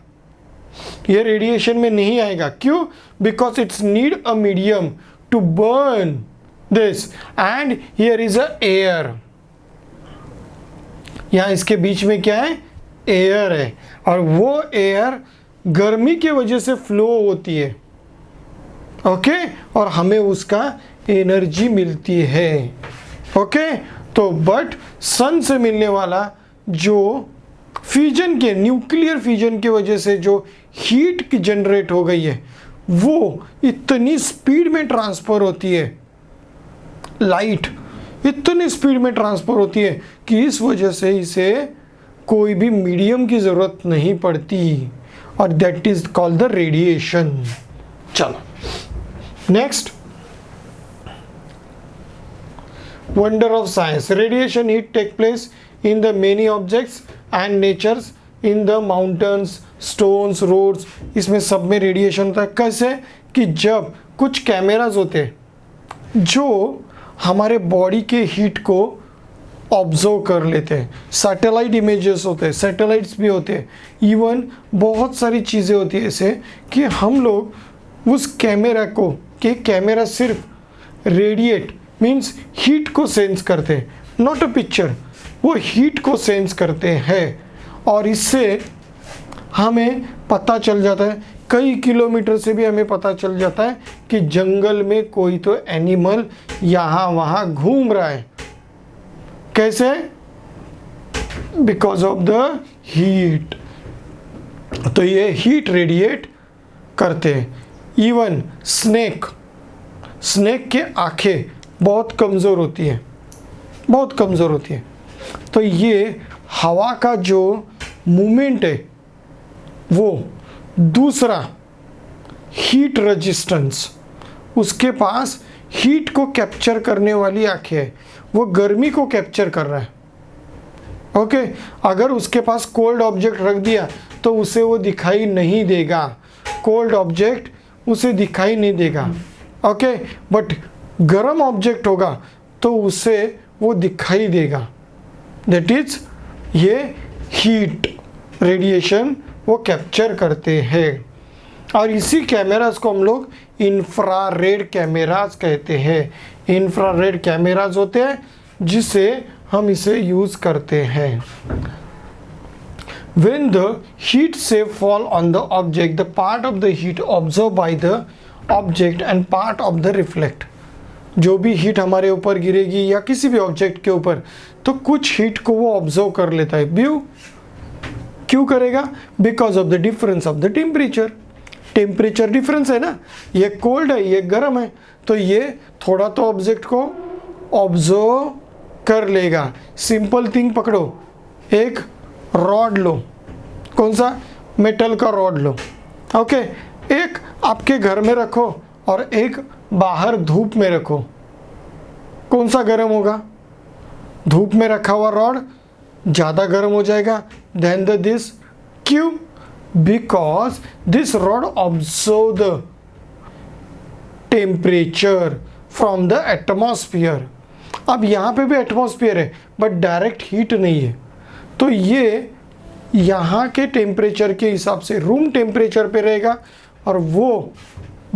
[SPEAKER 1] ये रेडिएशन में नहीं आएगा। क्यों? Because it's need a medium to burn this, and here is a air. यहाँ इसके बीच में क्या है, एयर है और वो एयर गर्मी की वजह से फ्लो होती है, ओके, और हमें उसका एनर्जी मिलती है, ओके। तो बट सन से मिलने वाला जो फ्यूजन के न्यूक्लियर फ्यूजन की वजह से जो हीट की जनरेट हो गई है वो इतनी स्पीड में ट्रांसफ़र होती है, लाइट इतनी स्पीड में ट्रांसफ़र होती है कि इस वजह से इसे कोई भी मीडियम की ज़रूरत नहीं पड़ती, और that is called the radiation. चलो next, wonder of science. Radiation heat take place in the many objects and natures, in the mountains, stones, roads, इसमें सब में रेडिएशन होता है। कैसे कि जब कुछ कैमराज होते हैं जो हमारे बॉडी के हीट को ऑब्जर्व कर लेते हैं, सैटेलाइट इमेजेस होते हैं, सैटेलाइट्स भी होते हैं, इवन बहुत सारी चीज़ें होती है ऐसे कि हम लोग उस कैमरा को, कि कैमरा सिर्फ रेडिएट मीन्स हीट को सेंस करते हैं, नॉट अ पिक्चर, वो हीट को सेंस करते हैं, और इससे हमें पता चल जाता है, कई किलोमीटर से भी हमें पता चल जाता है कि जंगल में कोई तो एनिमल यहाँ वहाँ घूम रहा है। कैसे? Because of the heat. तो ये हीट रेडिएट करते हैं। इवन स्नेक के आंखें बहुत कमज़ोर होती है, बहुत कमज़ोर होती है। तो ये हवा का जो मूवमेंट है वो दूसरा हीट रेजिस्टेंस, उसके पास हीट को कैप्चर करने वाली आंखें है, वो गर्मी को कैप्चर कर रहा है, ओके। अगर उसके पास कोल्ड ऑब्जेक्ट रख दिया तो उसे वो दिखाई नहीं देगा, कोल्ड ऑब्जेक्ट उसे दिखाई नहीं देगा, ओके। बट गर्म ऑब्जेक्ट होगा तो उसे वो दिखाई देगा। दैट इज ये हीट रेडिएशन वो कैप्चर करते हैं। और इसी कैमरास को हम लोग इंफ्रारेड कैमरास कहते हैं। इंफ्रारेड कैमरास होते हैं जिसे हम इसे यूज़ करते हैं। When the heat ray fall on the object, the part of the heat observed by the object and part of the reflect, जो भी हीट हमारे ऊपर गिरेगी या किसी भी ऑब्जेक्ट के ऊपर, तो कुछ हीट को वो ऑब्जर्व कर लेता है। क्यों करेगा? Because of the difference of the temperature. Temperature difference है ना, ये कोल्ड है, ये गर्म है, तो ये थोड़ा तो ऑब्जेक्ट को ऑब्जर्व कर लेगा। सिंपल थिंग पकड़ो, एक रॉड लो, कौन सा? मेटल का रॉड लो, ओके। एक आपके घर में रखो और एक बाहर धूप में रखो, कौन सा गर्म होगा? धूप में रखा हुआ रॉड ज़्यादा गर्म हो जाएगा देन द दिस। क्यों? Because this rod observe the temperature from the atmosphere. अब यहाँ पे भी एटमॉस्फेयर है बट डायरेक्ट हीट नहीं है, तो ये यहाँ के टेम्परेचर के हिसाब से रूम टेम्परेचर पे रहेगा, और वो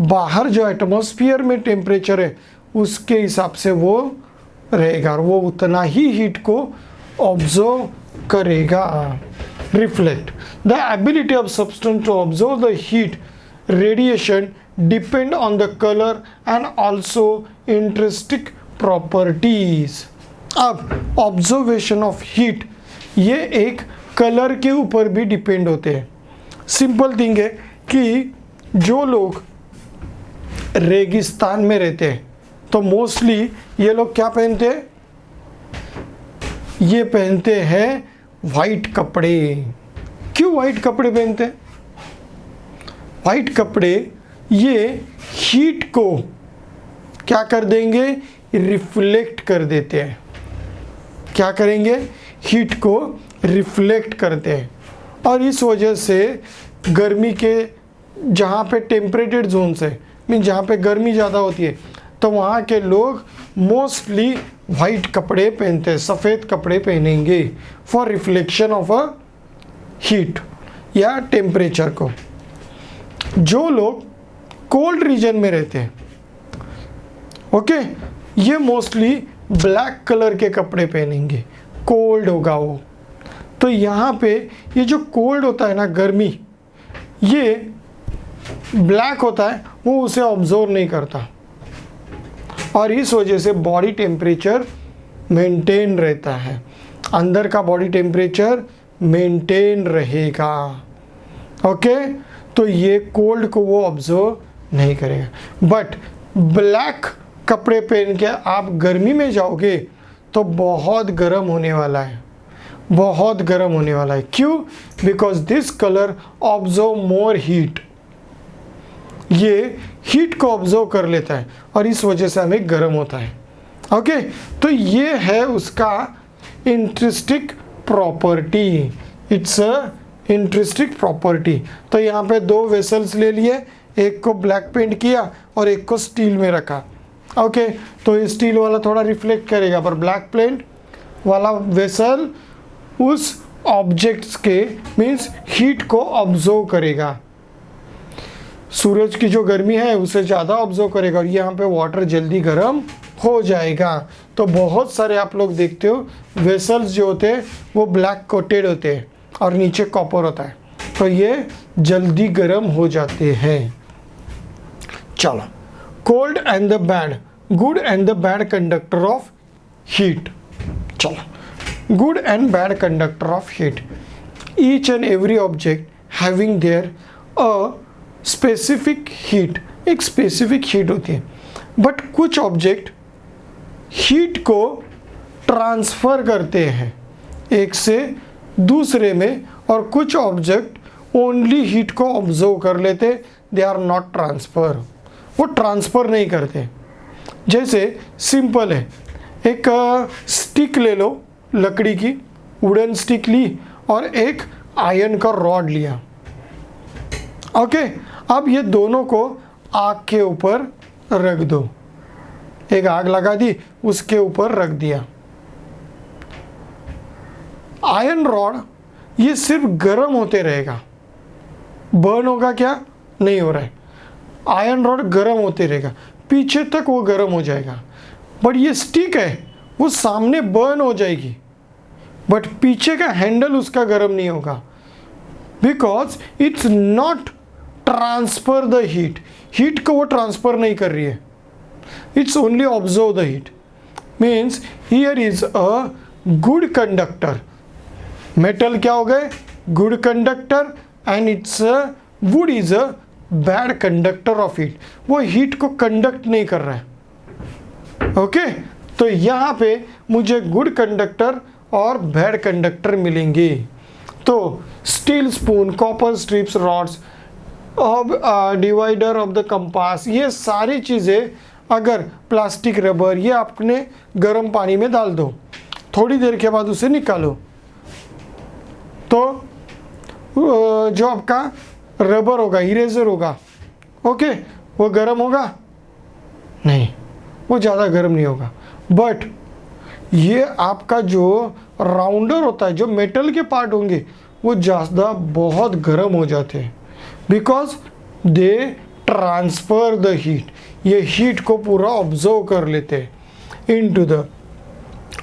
[SPEAKER 1] बाहर जो एटमॉस्फेयर में टेम्परेचर है उसके हिसाब से वो रहेगा, और वो उतना ही हीट को ऑब्जर्व करेगा। Reflect, the ability of substance to observe the heat radiation depend on the colour and also intrinsic properties. अब ऑब्जर्वेशन ऑफ हीट ये एक कलर के ऊपर भी डिपेंड होते हैं। सिंपल थिंग है कि जो लोग रेगिस्तान में रहते हैं तो मोस्टली ये लोग क्या पहनते हैं? ये पहनते हैं वाइट कपड़े। क्यों वाइट कपड़े पहनते हैं? वाइट कपड़े ये हीट को क्या कर देंगे? रिफ्लेक्ट कर देते हैं। क्या करेंगे? हीट को रिफ्लेक्ट करते हैं, और इस वजह से गर्मी के जहाँ पे टेम्परेटेड जोन्स है, मीन जहाँ पे गर्मी ज़्यादा होती है, तो वहाँ के लोग मोस्टली वाइट कपड़े पहनते हैं, सफ़ेद कपड़े पहनेंगे for reflection of a heat या टेम्परेचर को। जो लोग कोल्ड रीजन में रहते हैं, ओके, ये मोस्टली ब्लैक कलर के कपड़े पहनेंगे, कोल्ड होगा वो। तो यहाँ पे ये जो कोल्ड होता है ना, गर्मी, ये ब्लैक होता है, वो उसे ऑब्जर्व नहीं करता और इस वजह से बॉडी टेम्परेचर मेंटेन रहता है, अंदर का बॉडी टेम्परेचर मेंटेन रहेगा। ओके, तो ये कोल्ड को वो ऑब्जर्व नहीं करेगा। बट ब्लैक कपड़े पहन के आप गर्मी में जाओगे तो बहुत गर्म होने वाला है, बहुत गर्म होने वाला है। क्यों? Because this colour observe more heat, ये हीट को ऑब्जर्व कर लेता है और इस वजह से हमें गर्म होता है। ओके, तो ये है उसका इंट्रिस्टिक प्रॉपर्टी, इट्स अ इंट्रिस्टिक प्रॉपर्टी। तो यहाँ पे दो वेसल्स ले लिए, एक को ब्लैक पेंट किया और एक को स्टील में रखा। ओके, तो ये स्टील वाला थोड़ा रिफ्लेक्ट करेगा, पर ब्लैक पेंट वाला वेसल उस ऑब्जेक्ट्स के मीन्स हीट को ऑब्जर्व करेगा, सूरज की जो गर्मी है उसे ज़्यादा ऑब्जर्व करेगा और यहाँ पे वाटर जल्दी गर्म हो जाएगा। तो बहुत सारे आप लोग देखते हो वेसल्स जो होते हैं वो ब्लैक कोटेड होते हैं और नीचे कॉपर होता है, तो ये जल्दी गर्म हो जाते हैं। चलो, cold and the bad, good and the bad conductor of heat. चलो, good and bad conductor of heat, each and every object having their a specific heat, एक स्पेसिफिक हीट होती है, बट कुछ ऑब्जेक्ट हीट को ट्रांसफ़र करते हैं एक से दूसरे में और कुछ ऑब्जेक्ट ओनली हीट को ऑब्जर्व कर लेते, दे आर नॉट ट्रांसफ़र, वो ट्रांसफ़र नहीं करते। जैसे सिंपल है, एक स्टिक ले लो, लकड़ी की वुडन स्टिक ली और एक आयरन का रॉड लिया। ओके, अब ये दोनों को आग के ऊपर रख दो, एक आग लगा दी, उसके ऊपर रख दिया। आयरन रॉड ये सिर्फ गर्म होते रहेगा, बर्न होगा क्या? नहीं हो रहा है। आयरन रॉड गर्म होते रहेगा, पीछे तक वो गर्म हो जाएगा। बट ये स्टिक है, वो सामने बर्न हो जाएगी, बट पीछे का हैंडल उसका गर्म नहीं होगा, because it's not transfer the heat, heat को वो ट्रांसफर नहीं कर रही है, it's only observe the heat. Means here is a good conductor, metal क्या हो गए? Good conductor, and it's would is a bad conductor of heat, वो हीट को कंडक्ट नहीं कर रहा है। ओके, तो यहाँ पे मुझे गुड कंडक्टर और बैड कंडक्टर मिलेंगे। तो steel spoon, copper strips, rods, divider of the compass, ये सारी चीज़ें अगर प्लास्टिक, रबर, ये आपने गर्म पानी में डाल दो, थोड़ी देर के बाद उसे निकालो, तो जो आपका रबर होगा, इरेजर होगा, ओके, वो गर्म होगा? नहीं, वो ज़्यादा गर्म नहीं होगा। बट ये आपका जो राउंडर होता है, जो मेटल के पार्ट होंगे, वो ज़्यादा बहुत गर्म हो जाते हैं, because they transfer the heat, ये हीट को पूरा ऑब्जर्व कर लेते हैं into the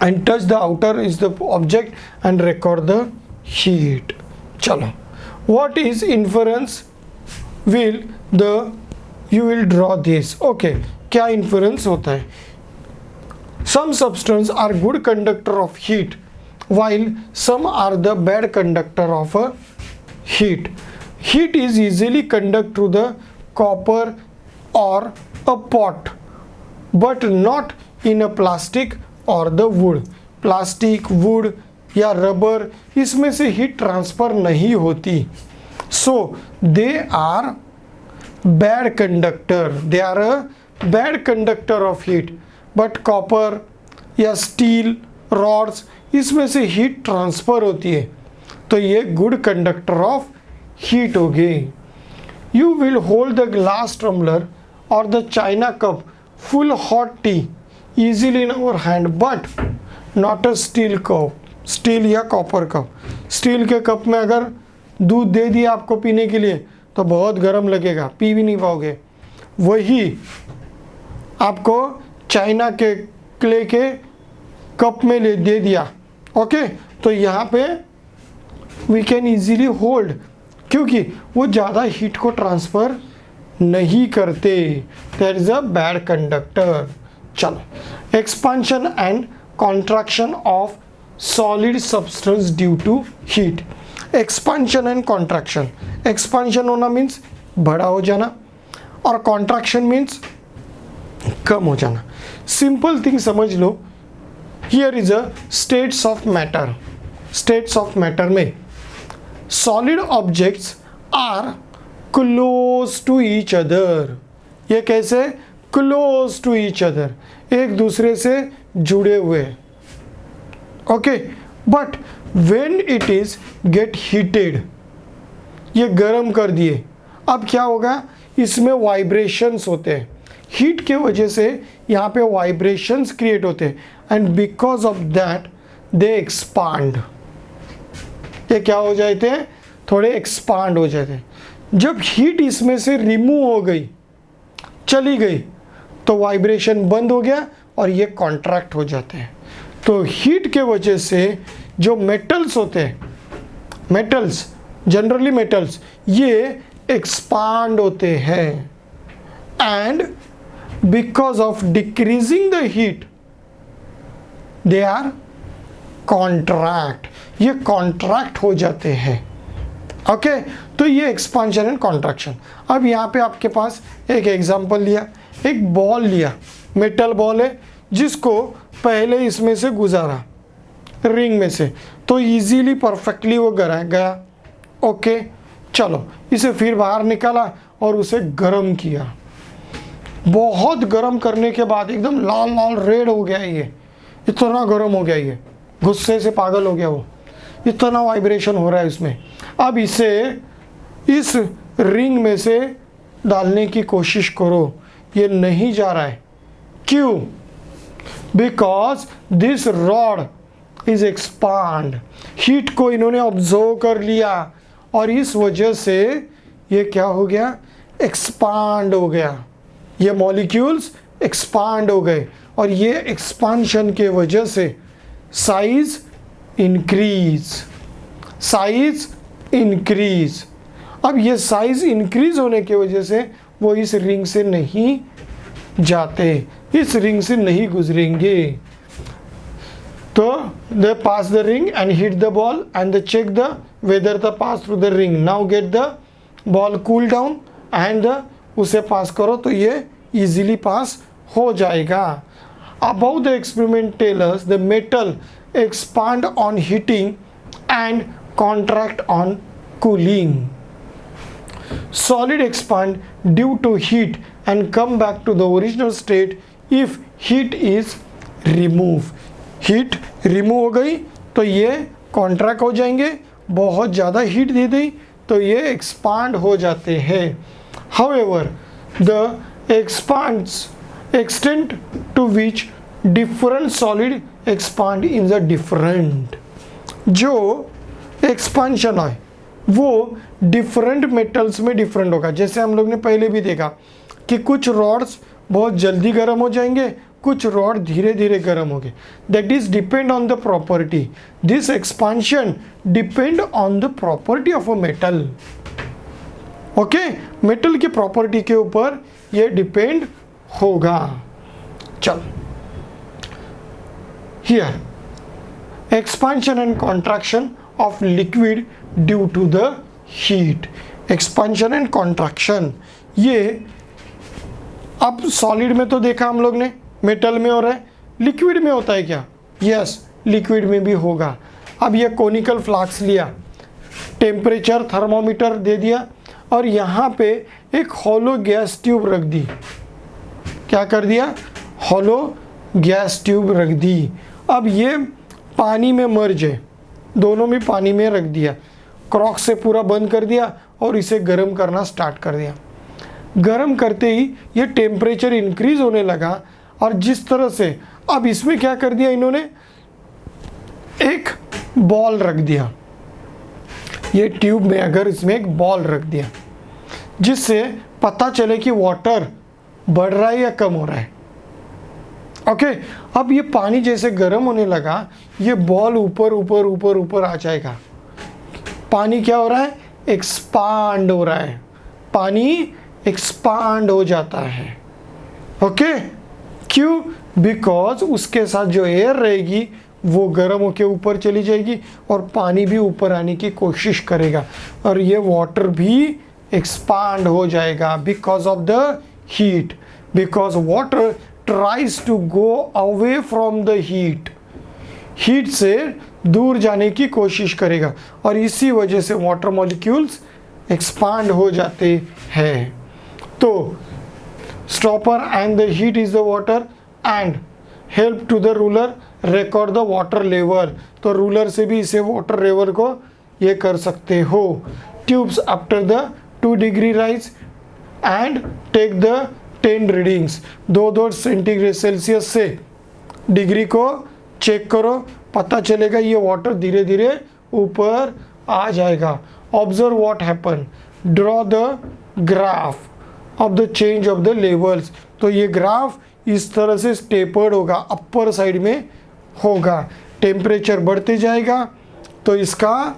[SPEAKER 1] end touch the outer is the object and record the heat. चलो, what is inference will the you will draw this. Okay, क्या इन्फरेंस होता है? Some substance are good conductor of heat while some are the bad conductor of a heat. Heat is easily conducted through the copper or a pot, but not in a plastic or the wood. Plastic, wood या rubber, इसमें से heat transfer नहीं होती. So they are bad conductor. They are a bad conductor of heat. But copper या steel, rods, इसमें से हीट ट्रांसफ़र होती है, तो ये गुड कंडक्टर ऑफ हीट हो गई। You will hold the glass tumbler और the china cup full hot tea easily in our hand, but not a steel cup, steel या कॉपर कप। स्टील के कप में अगर दूध दे दिया आपको पीने के लिए तो बहुत गर्म लगेगा, पी भी नहीं पाओगे। वही आपको चाइना के क्ले के कप में दे दिया, ओके, तो यहाँ पे वी कैन इजीली होल्ड, क्योंकि वो ज़्यादा हीट को ट्रांसफ़र नहीं करते, there is a bad conductor. चलो, expansion and contraction of solid substance due to heat. Expansion and contraction, expansion होना मीन्स बड़ा हो जाना और कॉन्ट्रैक्शन मीन्स कम हो जाना। सिंपल थिंग समझ लो, here is a states of matter. States of matter में solid objects are close to each other. ये कैसे? क्लोज टू ईच अदर, एक दूसरे से जुड़े हुए। Okay, but when it is get heated, ये गर्म कर दिए, अब क्या होगा? इसमें वाइब्रेशंस होते हैं, हीट के वजह से यहाँ पे वाइब्रेशंस क्रिएट होते हैं, and because of that they expand. ये क्या हो जाते हैं? थोड़े एक्सपांड हो जाते हैं। जब हीट इसमें से रिमूव हो गई, चली गई, तो वाइब्रेशन बंद हो गया और ये कॉन्ट्रैक्ट हो जाते हैं। तो हीट के वजह से जो मेटल्स होते हैं, मेटल्स जनरली मेटल्स, ये एक्सपांड होते हैं, and because of decreasing the heat they are contract, ये कॉन्ट्रैक्ट हो जाते हैं। ओके, तो ये एक्सपांशन एंड कॉन्ट्रैक्शन। अब यहाँ पे आपके पास एक एग्जांपल लिया, एक बॉल लिया, मेटल बॉल है जिसको पहले इसमें से गुजारा रिंग में से, तो इजीली परफेक्टली वो गया। ओके, चलो इसे फिर बाहर निकाला और उसे गर्म किया। बहुत गर्म करने के बाद एकदम लाल लाल रेड हो गया, ये इतना गर्म हो गया, ये गुस्से से पागल हो गया, वो इतना वाइब्रेशन हो रहा है इसमें। अब इसे इस रिंग में से डालने की कोशिश करो, ये नहीं जा रहा है। क्यों? Because this rod is expand, heat को इन्होंने ऑब्जर्व कर लिया और इस वजह से ये क्या हो गया? एक्सपांड हो गया। ये मॉलिक्यूल्स एक्सपांड हो गए और ये एक्सपांशन के वजह से साइज इंक्रीज, साइज इंक्रीज। अब ये साइज इंक्रीज होने की वजह से वो इस रिंग से नहीं जाते, इस रिंग से नहीं गुजरेंगे। तो they pass the ring and heat the ball and they check the whether the pass through the ring, now get the ball cool down and उसे पास करो, तो ये इजीली पास हो जाएगा। About the experiment tell us the metal expand on heating and contract on cooling. Solid expand due to heat and come back to the original state if heat is removed. Heat remove हो गई तो ये contract हो जाएंगे, बहुत ज़्यादा heat दे दी तो ये expand हो जाते हैं। However, the extent to which different solid expand in the different, जो एक्सपांशन है वो डिफरेंट मेटल्स में डिफरेंट होगा। जैसे हम लोग ने पहले भी देखा कि कुछ रॉड्स बहुत जल्दी गर्म हो जाएंगे, कुछ रॉड धीरे धीरे गर्म होंगे। That is depend on the property, this expansion depend on the property of a metal. Okay, metal की प्रॉपर्टी के ऊपर ये डिपेंड होगा। चलो, here expansion and contraction of liquid due to the heat, expansion and contraction। ये अब सॉलिड में तो देखा हम लोग ने, मेटल में हो रहा है, लिक्विड में होता है क्या? यस, लिक्विड में भी होगा। अब ये कोनिकल फ्लास्क लिया, टेम्परेचर थर्मोमीटर दे दिया और यहाँ पे एक हॉलो गैस ट्यूब रख दी। क्या कर दिया? हॉलो गैस ट्यूब रख दी। अब ये पानी में मर्ज है, दोनों में पानी में रख दिया, क्रॉक से पूरा बंद कर दिया और इसे गर्म करना स्टार्ट कर दिया। गर्म करते ही ये टेम्परेचर इंक्रीज होने लगा और जिस तरह से अब इसमें क्या कर दिया इन्होंने, एक बॉल रख दिया। ये ट्यूब में अगर इसमें एक बॉल रख दिया जिससे पता चले कि वाटर बढ़ रहा है या कम हो रहा है। ओके, अब ये पानी जैसे गर्म होने लगा, ये बॉल ऊपर ऊपर ऊपर ऊपर आ जाएगा। पानी क्या हो रहा है, एक्सपांड हो रहा है, पानी एक्सपांड हो जाता है। ओके, क्यों? बिकॉज उसके साथ जो एयर रहेगी वो गर्म होके ऊपर चली जाएगी और पानी भी ऊपर आने की कोशिश करेगा और ये वाटर भी एक्सपांड हो जाएगा because of the heat, because water tries to go away from the heat, heat से दूर जाने की कोशिश करेगा और इसी वजह से वाटर मॉलिक्यूल्स एक्सपांड हो जाते हैं। तो stopper and the heat is the water and help to the ruler record the water level, तो रूलर से भी इसे वाटर लेवल को ये कर सकते हो। Tubes after the 2 degree rise and take the 10 readings, 2 centigrade celsius से डिग्री को चेक करो, पता चलेगा ये वाटर धीरे धीरे ऊपर आ जाएगा। Observe what happen, draw the graph of the change of the levels, तो ये ग्राफ इस तरह से टेपर्ड होगा, अपर साइड में होगा, टेम्परेचर बढ़ते जाएगा तो इसका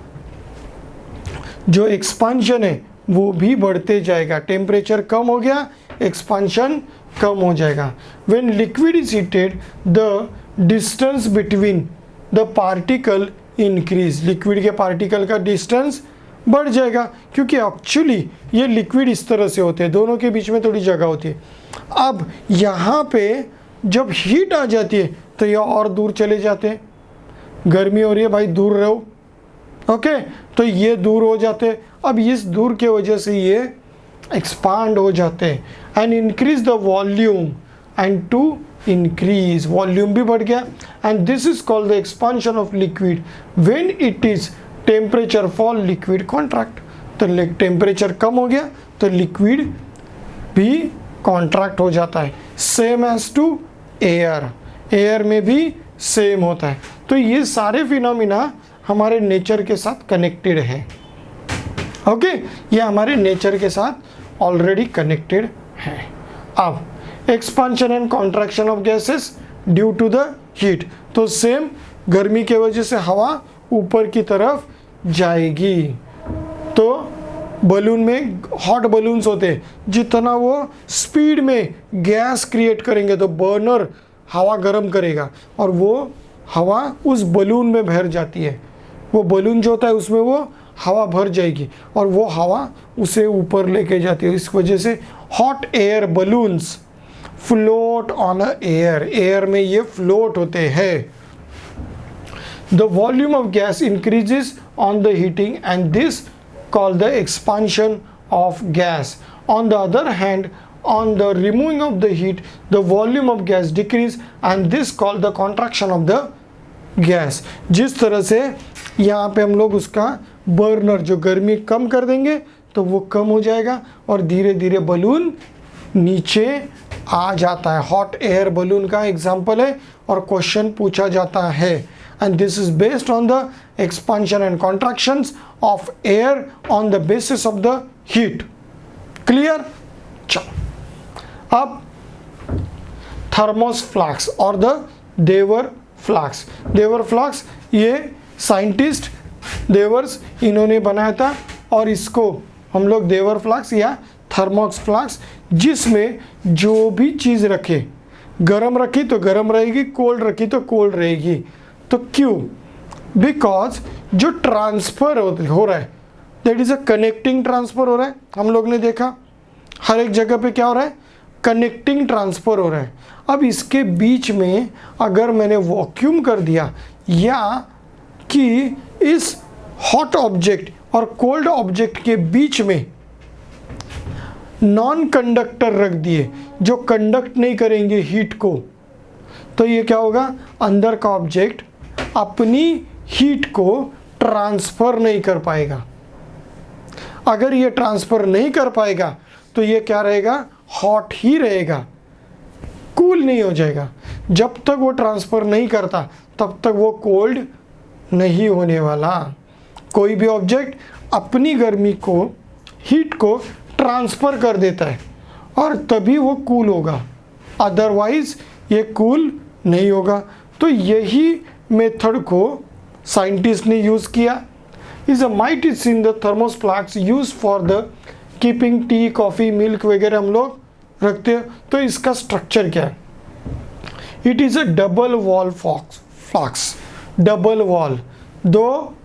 [SPEAKER 1] जो एक्सपांशन है वो भी बढ़ते जाएगा, टेम्परेचर कम हो गया एक्सपांशन कम हो जाएगा। When liquid is heated the distance between the particle increase, liquid के पार्टिकल का डिस्टेंस बढ़ जाएगा क्योंकि एक्चुअली ये लिक्विड इस तरह से होते हैं, दोनों के बीच में थोड़ी जगह होती है। अब यहाँ पे जब हीट आ जाती है तो ये और दूर चले जाते हैं, गर्मी हो रही है भाई दूर रहो, ओके, तो ये दूर हो जाते हैं। अब इस दूर के वजह से ये एक्सपांड हो जाते हैं and increase the volume and to increase, volume भी बढ़ गया and this is called the expansion of liquid. When it is temperature fall liquid contract, तो टेम्परेचर कम हो गया तो लिक्विड भी कॉन्ट्रैक्ट हो जाता है। Same as to air, air में भी सेम होता है। तो ये सारे फिनोमिना हमारे नेचर के साथ कनेक्टेड हैं। ओके, ये हमारे नेचर के साथ ऑलरेडी कनेक्टेड है। अब expansion and contraction of gases due to the heat, तो सेम गर्मी के वजह से हवा ऊपर की तरफ जाएगी, तो बलून में हॉट बलून्स होते हैं, जितना वो स्पीड में गैस क्रिएट करेंगे तो बर्नर हवा गर्म करेगा और वो हवा उस बलून में भर जाती है, वो बलून जो होता है उसमें वो हवा भर जाएगी और वो हवा उसे ऊपर लेके जाती है। इस वजह से hot air balloons float on a air, air में ये फ्लोट होते हैं। The volume of gas increases on the heating and this called the expansion of gas. On the other hand, on the removing of the heat, the volume of gas decrease and this called the contraction of the gas. जिस तरह से यहाँ पे हम लोग उसका बर्नर जो गर्मी कम कर देंगे तो वो कम हो जाएगा और धीरे धीरे बलून नीचे आ जाता है। हॉट एयर बलून का एग्जाम्पल है और क्वेश्चन पूछा जाता है and this is based on the expansion and contractions of air on the basis of the heat. Clear? चलो अब थर्मोस फ्लास्क और the Dewar flask, Dewar flask ये साइंटिस्ट देवर्स इन्होंने बनाया था और इसको हम लोग देवर फ्लास्क या थर्मोस फ्लास्क, जिसमें जो भी चीज़ रखे, गर्म रखी तो गर्म रहेगी, कोल्ड रखी तो कोल्ड रहेगी। तो क्यों? बिकॉज जो ट्रांसफ़र हो रहा है that is a connecting transfer हो रहा है। हम लोग ने देखा हर एक जगह पे क्या हो रहा है, कनेक्टिंग ट्रांसफ़र हो रहा है। अब इसके बीच में अगर मैंने वॉक्यूम कर दिया या कि इस हॉट ऑब्जेक्ट और कोल्ड ऑब्जेक्ट के बीच में नॉन कंडक्टर रख दिए जो कंडक्ट नहीं करेंगे हीट को, तो ये क्या होगा, अंदर का ऑब्जेक्ट अपनी हीट को ट्रांसफ़र नहीं कर पाएगा। अगर ये ट्रांसफ़र नहीं कर पाएगा तो ये क्या रहेगा, हॉट ही रहेगा, कूल नहीं हो जाएगा। जब तक वो ट्रांसफ़र नहीं करता तब तक वो कोल्ड नहीं होने वाला। कोई भी ऑब्जेक्ट अपनी गर्मी को, हीट को ट्रांसफ़र कर देता है और तभी वो कूल होगा, अदरवाइज ये कूल नहीं होगा। तो यही मेथड को साइंटिस्ट ने यूज़ किया इज अ माइटिस in the thermos flask use for the keeping tea, coffee, milk वगैरह हम लोग रखते हैं। तो इसका स्ट्रक्चर क्या है? It is a double wall flask. Double wall, दो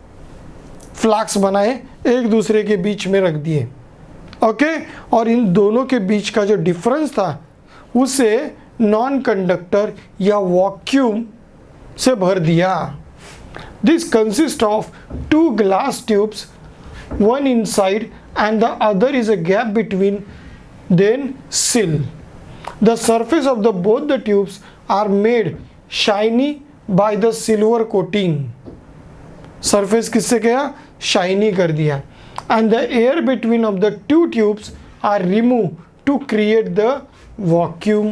[SPEAKER 1] फ्लास्क बनाए, एक दूसरे के बीच में रख दिए, ओके। और इन दोनों के बीच का जो डिफरेंस था उसे नॉन कंडक्टर या वैक्यूम से भर दिया। This consist of two glass tubes, one inside and the other is a gap between, then seal. The surface of the both the tubes are made shiny by the silver coating. Surface किससे किया? Shiny कर दिया. And the air between of the two tubes are removed to create the vacuum.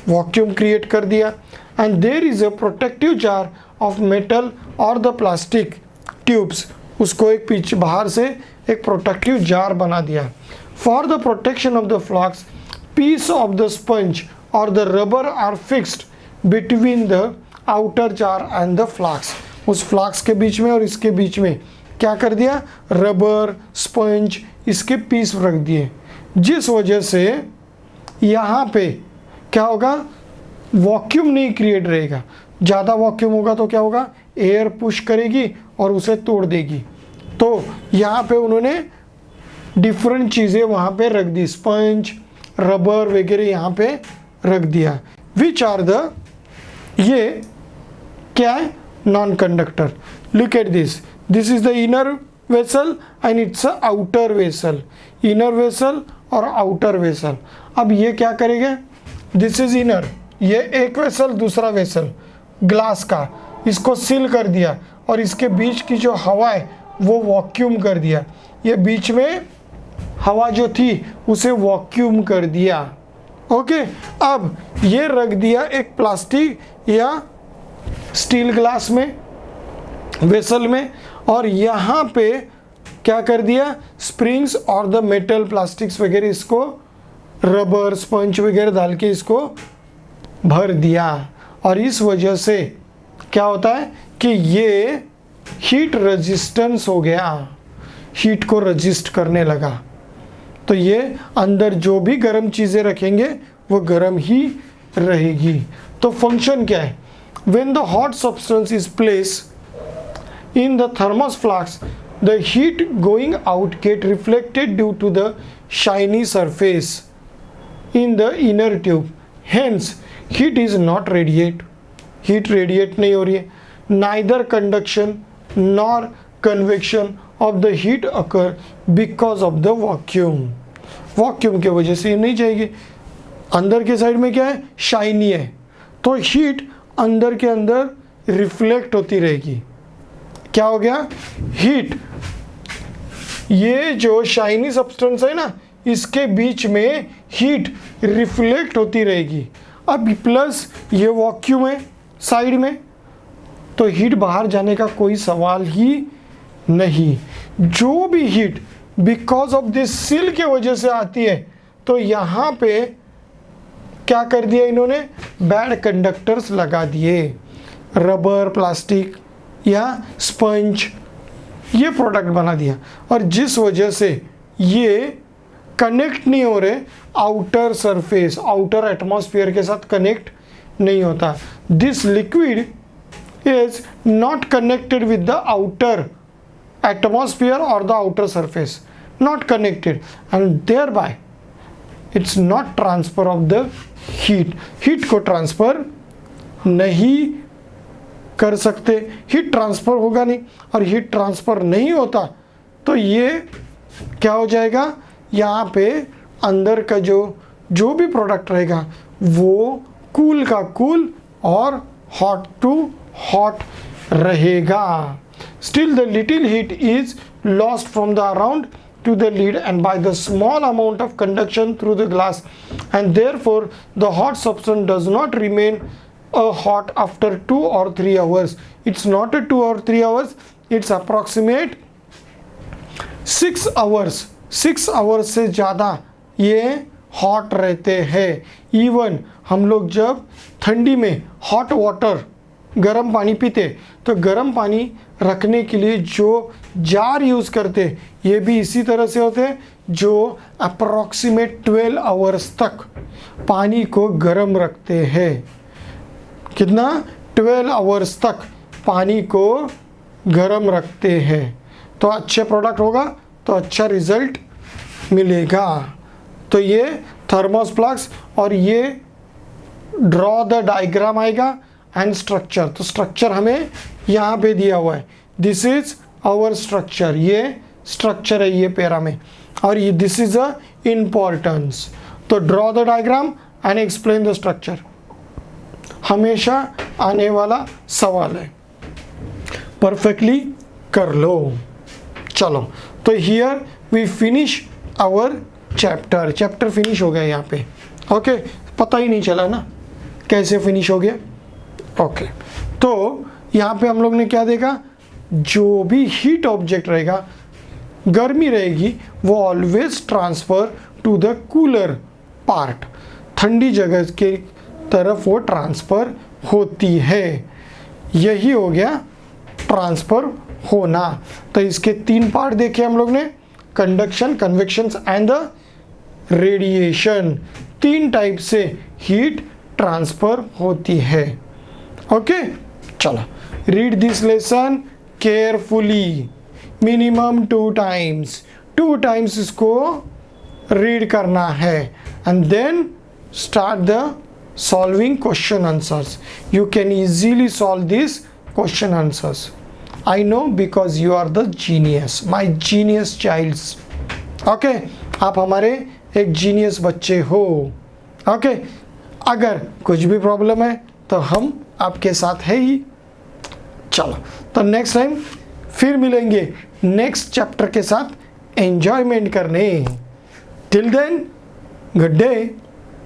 [SPEAKER 1] Vacuum create कर दिया. And there is a protective jar of metal or the plastic tubes. उसको एक पीछे बाहर से एक प्रोटेक्टिव जार बना दिया। For the protection of the flask, piece of the sponge और the rubber are fixed between the outer jar and the flask. उस फ्लास्क के बीच में और इसके बीच में क्या कर दिया? रबर, स्पंज, इसके पीस रख दिए, जिस वजह से यहाँ पे क्या होगा? वैक्यूम नहीं क्रिएट रहेगा। ज़्यादा वैक्यूम होगा तो क्या होगा? एयर पुश करेगी और उसे तोड़ देगी। तो यहाँ पे उन्होंने डिफरेंट चीज़ें वहाँ पे रख दी, स्पंज, रबर वगैरह यहाँ पे रख दिया। विच आर द, ये क्या है? Non conductor. Look at this, this is the inner vessel and it's a outer vessel. Inner vessel और आउटर वेसल। अब ये क्या करेंगे? दिस इज इनर, ये एक वेसल, दूसरा वेसल ग्लास का, इसको सील कर दिया और इसके बीच की जो हवा है वो वैक्यूम कर दिया। ये बीच में हवा जो थी उसे वैक्यूम कर दिया, ओके। अब ये रख दिया एक प्लास्टिक या स्टील ग्लास में, वेसल में, और यहाँ पे क्या कर दिया? स्प्रिंग्स और द मेटल प्लास्टिक्स वगैरह, इसको रबर, स्पंज वगैरह डाल के इसको भर दिया। और इस वजह से क्या होता है कि ये हीट रेजिस्टेंस हो गया, हीट को रजिस्ट करने लगा। तो ये अंदर जो भी गर्म चीज़ें रखेंगे वो गर्म ही रहेगी। तो फंक्शन क्या है? When the hot substance is placed in the thermos flask, the heat going out get reflected due to the shiny surface in the inner tube, hence heat is not radiate. Heat radiate नहीं हो रही है। Neither conduction nor convection of the heat occur because of the vacuum. Vacuum की वजह से ये नहीं जाएगी। अंदर के साइड में क्या है? शाइनी है, तो हीट अंदर के अंदर रिफ्लेक्ट होती रहेगी। क्या हो गया? हीट, ये जो शाइनी सब्सटेंस है ना, इसके बीच में हीट रिफ्लेक्ट होती रहेगी। अब प्लस ये वैक्यूम है साइड में, तो हीट बाहर जाने का कोई सवाल ही नहीं। जो भी heat because of this seal के वजह से आती है, तो यहाँ पे क्या कर दिया इन्होंने? बैड कंडक्टर्स लगा दिए, रबर, प्लास्टिक या स्पंज, ये प्रोडक्ट बना दिया। और जिस वजह से ये कनेक्ट नहीं हो रहे आउटर सरफेस, आउटर एटमॉस्फेयर के साथ कनेक्ट नहीं होता। This liquid is not connected with the outer atmosphere और the outer surface, not connected, and thereby it's not transfer of the heat. Heat को ट्रांसफर नहीं कर सकते, हीट ट्रांसफर होगा नहीं, और हीट ट्रांसफर नहीं होता तो ये क्या हो जाएगा? यहाँ पे अंदर का जो भी प्रोडक्ट रहेगा वो कूल का कूल और हॉट टू हॉट रहेगा। Still the little heat is lost from the around to the lid and by the small amount of conduction through the glass, and therefore the hot substance does not remain hot after 2 or 3 hours. It's not a 2 or 3 hours, it's approximate 6 hours. 6 hours से ज़्यादा ये हॉट रहते हैं। इवन हम लोग जब ठंडी में हॉट वाटर गर्म पानी पीते, तो गर्म पानी रखने के लिए जो जार यूज़ करते ये भी इसी तरह से होते हैं, जो अप्रॉक्सीमेट 12 आवर्स तक पानी को गर्म रखते हैं। कितना? 12 आवर्स तक पानी को गर्म रखते हैं। तो अच्छे प्रोडक्ट होगा तो अच्छा रिजल्ट मिलेगा। तो ये थर्मोस फ्लास्क, और ये ड्रॉ द डायग्राम आएगा एंड स्ट्रक्चर। तो स्ट्रक्चर हमें यहाँ पे दिया हुआ है, दिस इज आवर स्ट्रक्चर, ये स्ट्रक्चर है ये पैरा में, और ये दिस इज अ इम्पोर्टेंस। तो draw the diagram and explain the structure हमेशा आने वाला सवाल है, परफेक्टली कर लो। चलो, तो here we finish our chapter finish हो गया यहाँ पे। ओके, पता ही नहीं चला ना कैसे फिनिश हो गया। ओके, तो यहाँ पे हम लोग ने क्या देखा, जो भी हीट ऑब्जेक्ट रहेगा, गर्मी रहेगी, वो always transfer to the cooler part, ठंडी जगह के तरफ वो ट्रांसफ़र होती है। यही हो गया ट्रांसफ़र होना। तो इसके 3 पार्ट देखे हम लोग ने, conduction, convection and the radiation. 3 type से हीट ट्रांसफ़र होती है। ओके, चलो read this lesson carefully, minimum 2 times, 2 times इसको रीड करना है, and then start the solving question answers. You can easily solve these question answers. I know because you are the genius, my genius childs. Okay, आप हमारे एक जीनियस बच्चे हो। ओके, अगर कुछ भी प्रॉब्लम है तो हम आपके साथ है ही। चलो, तो नेक्स्ट टाइम फिर मिलेंगे नेक्स्ट चैप्टर के साथ एंजॉयमेंट करने। Till then, good day.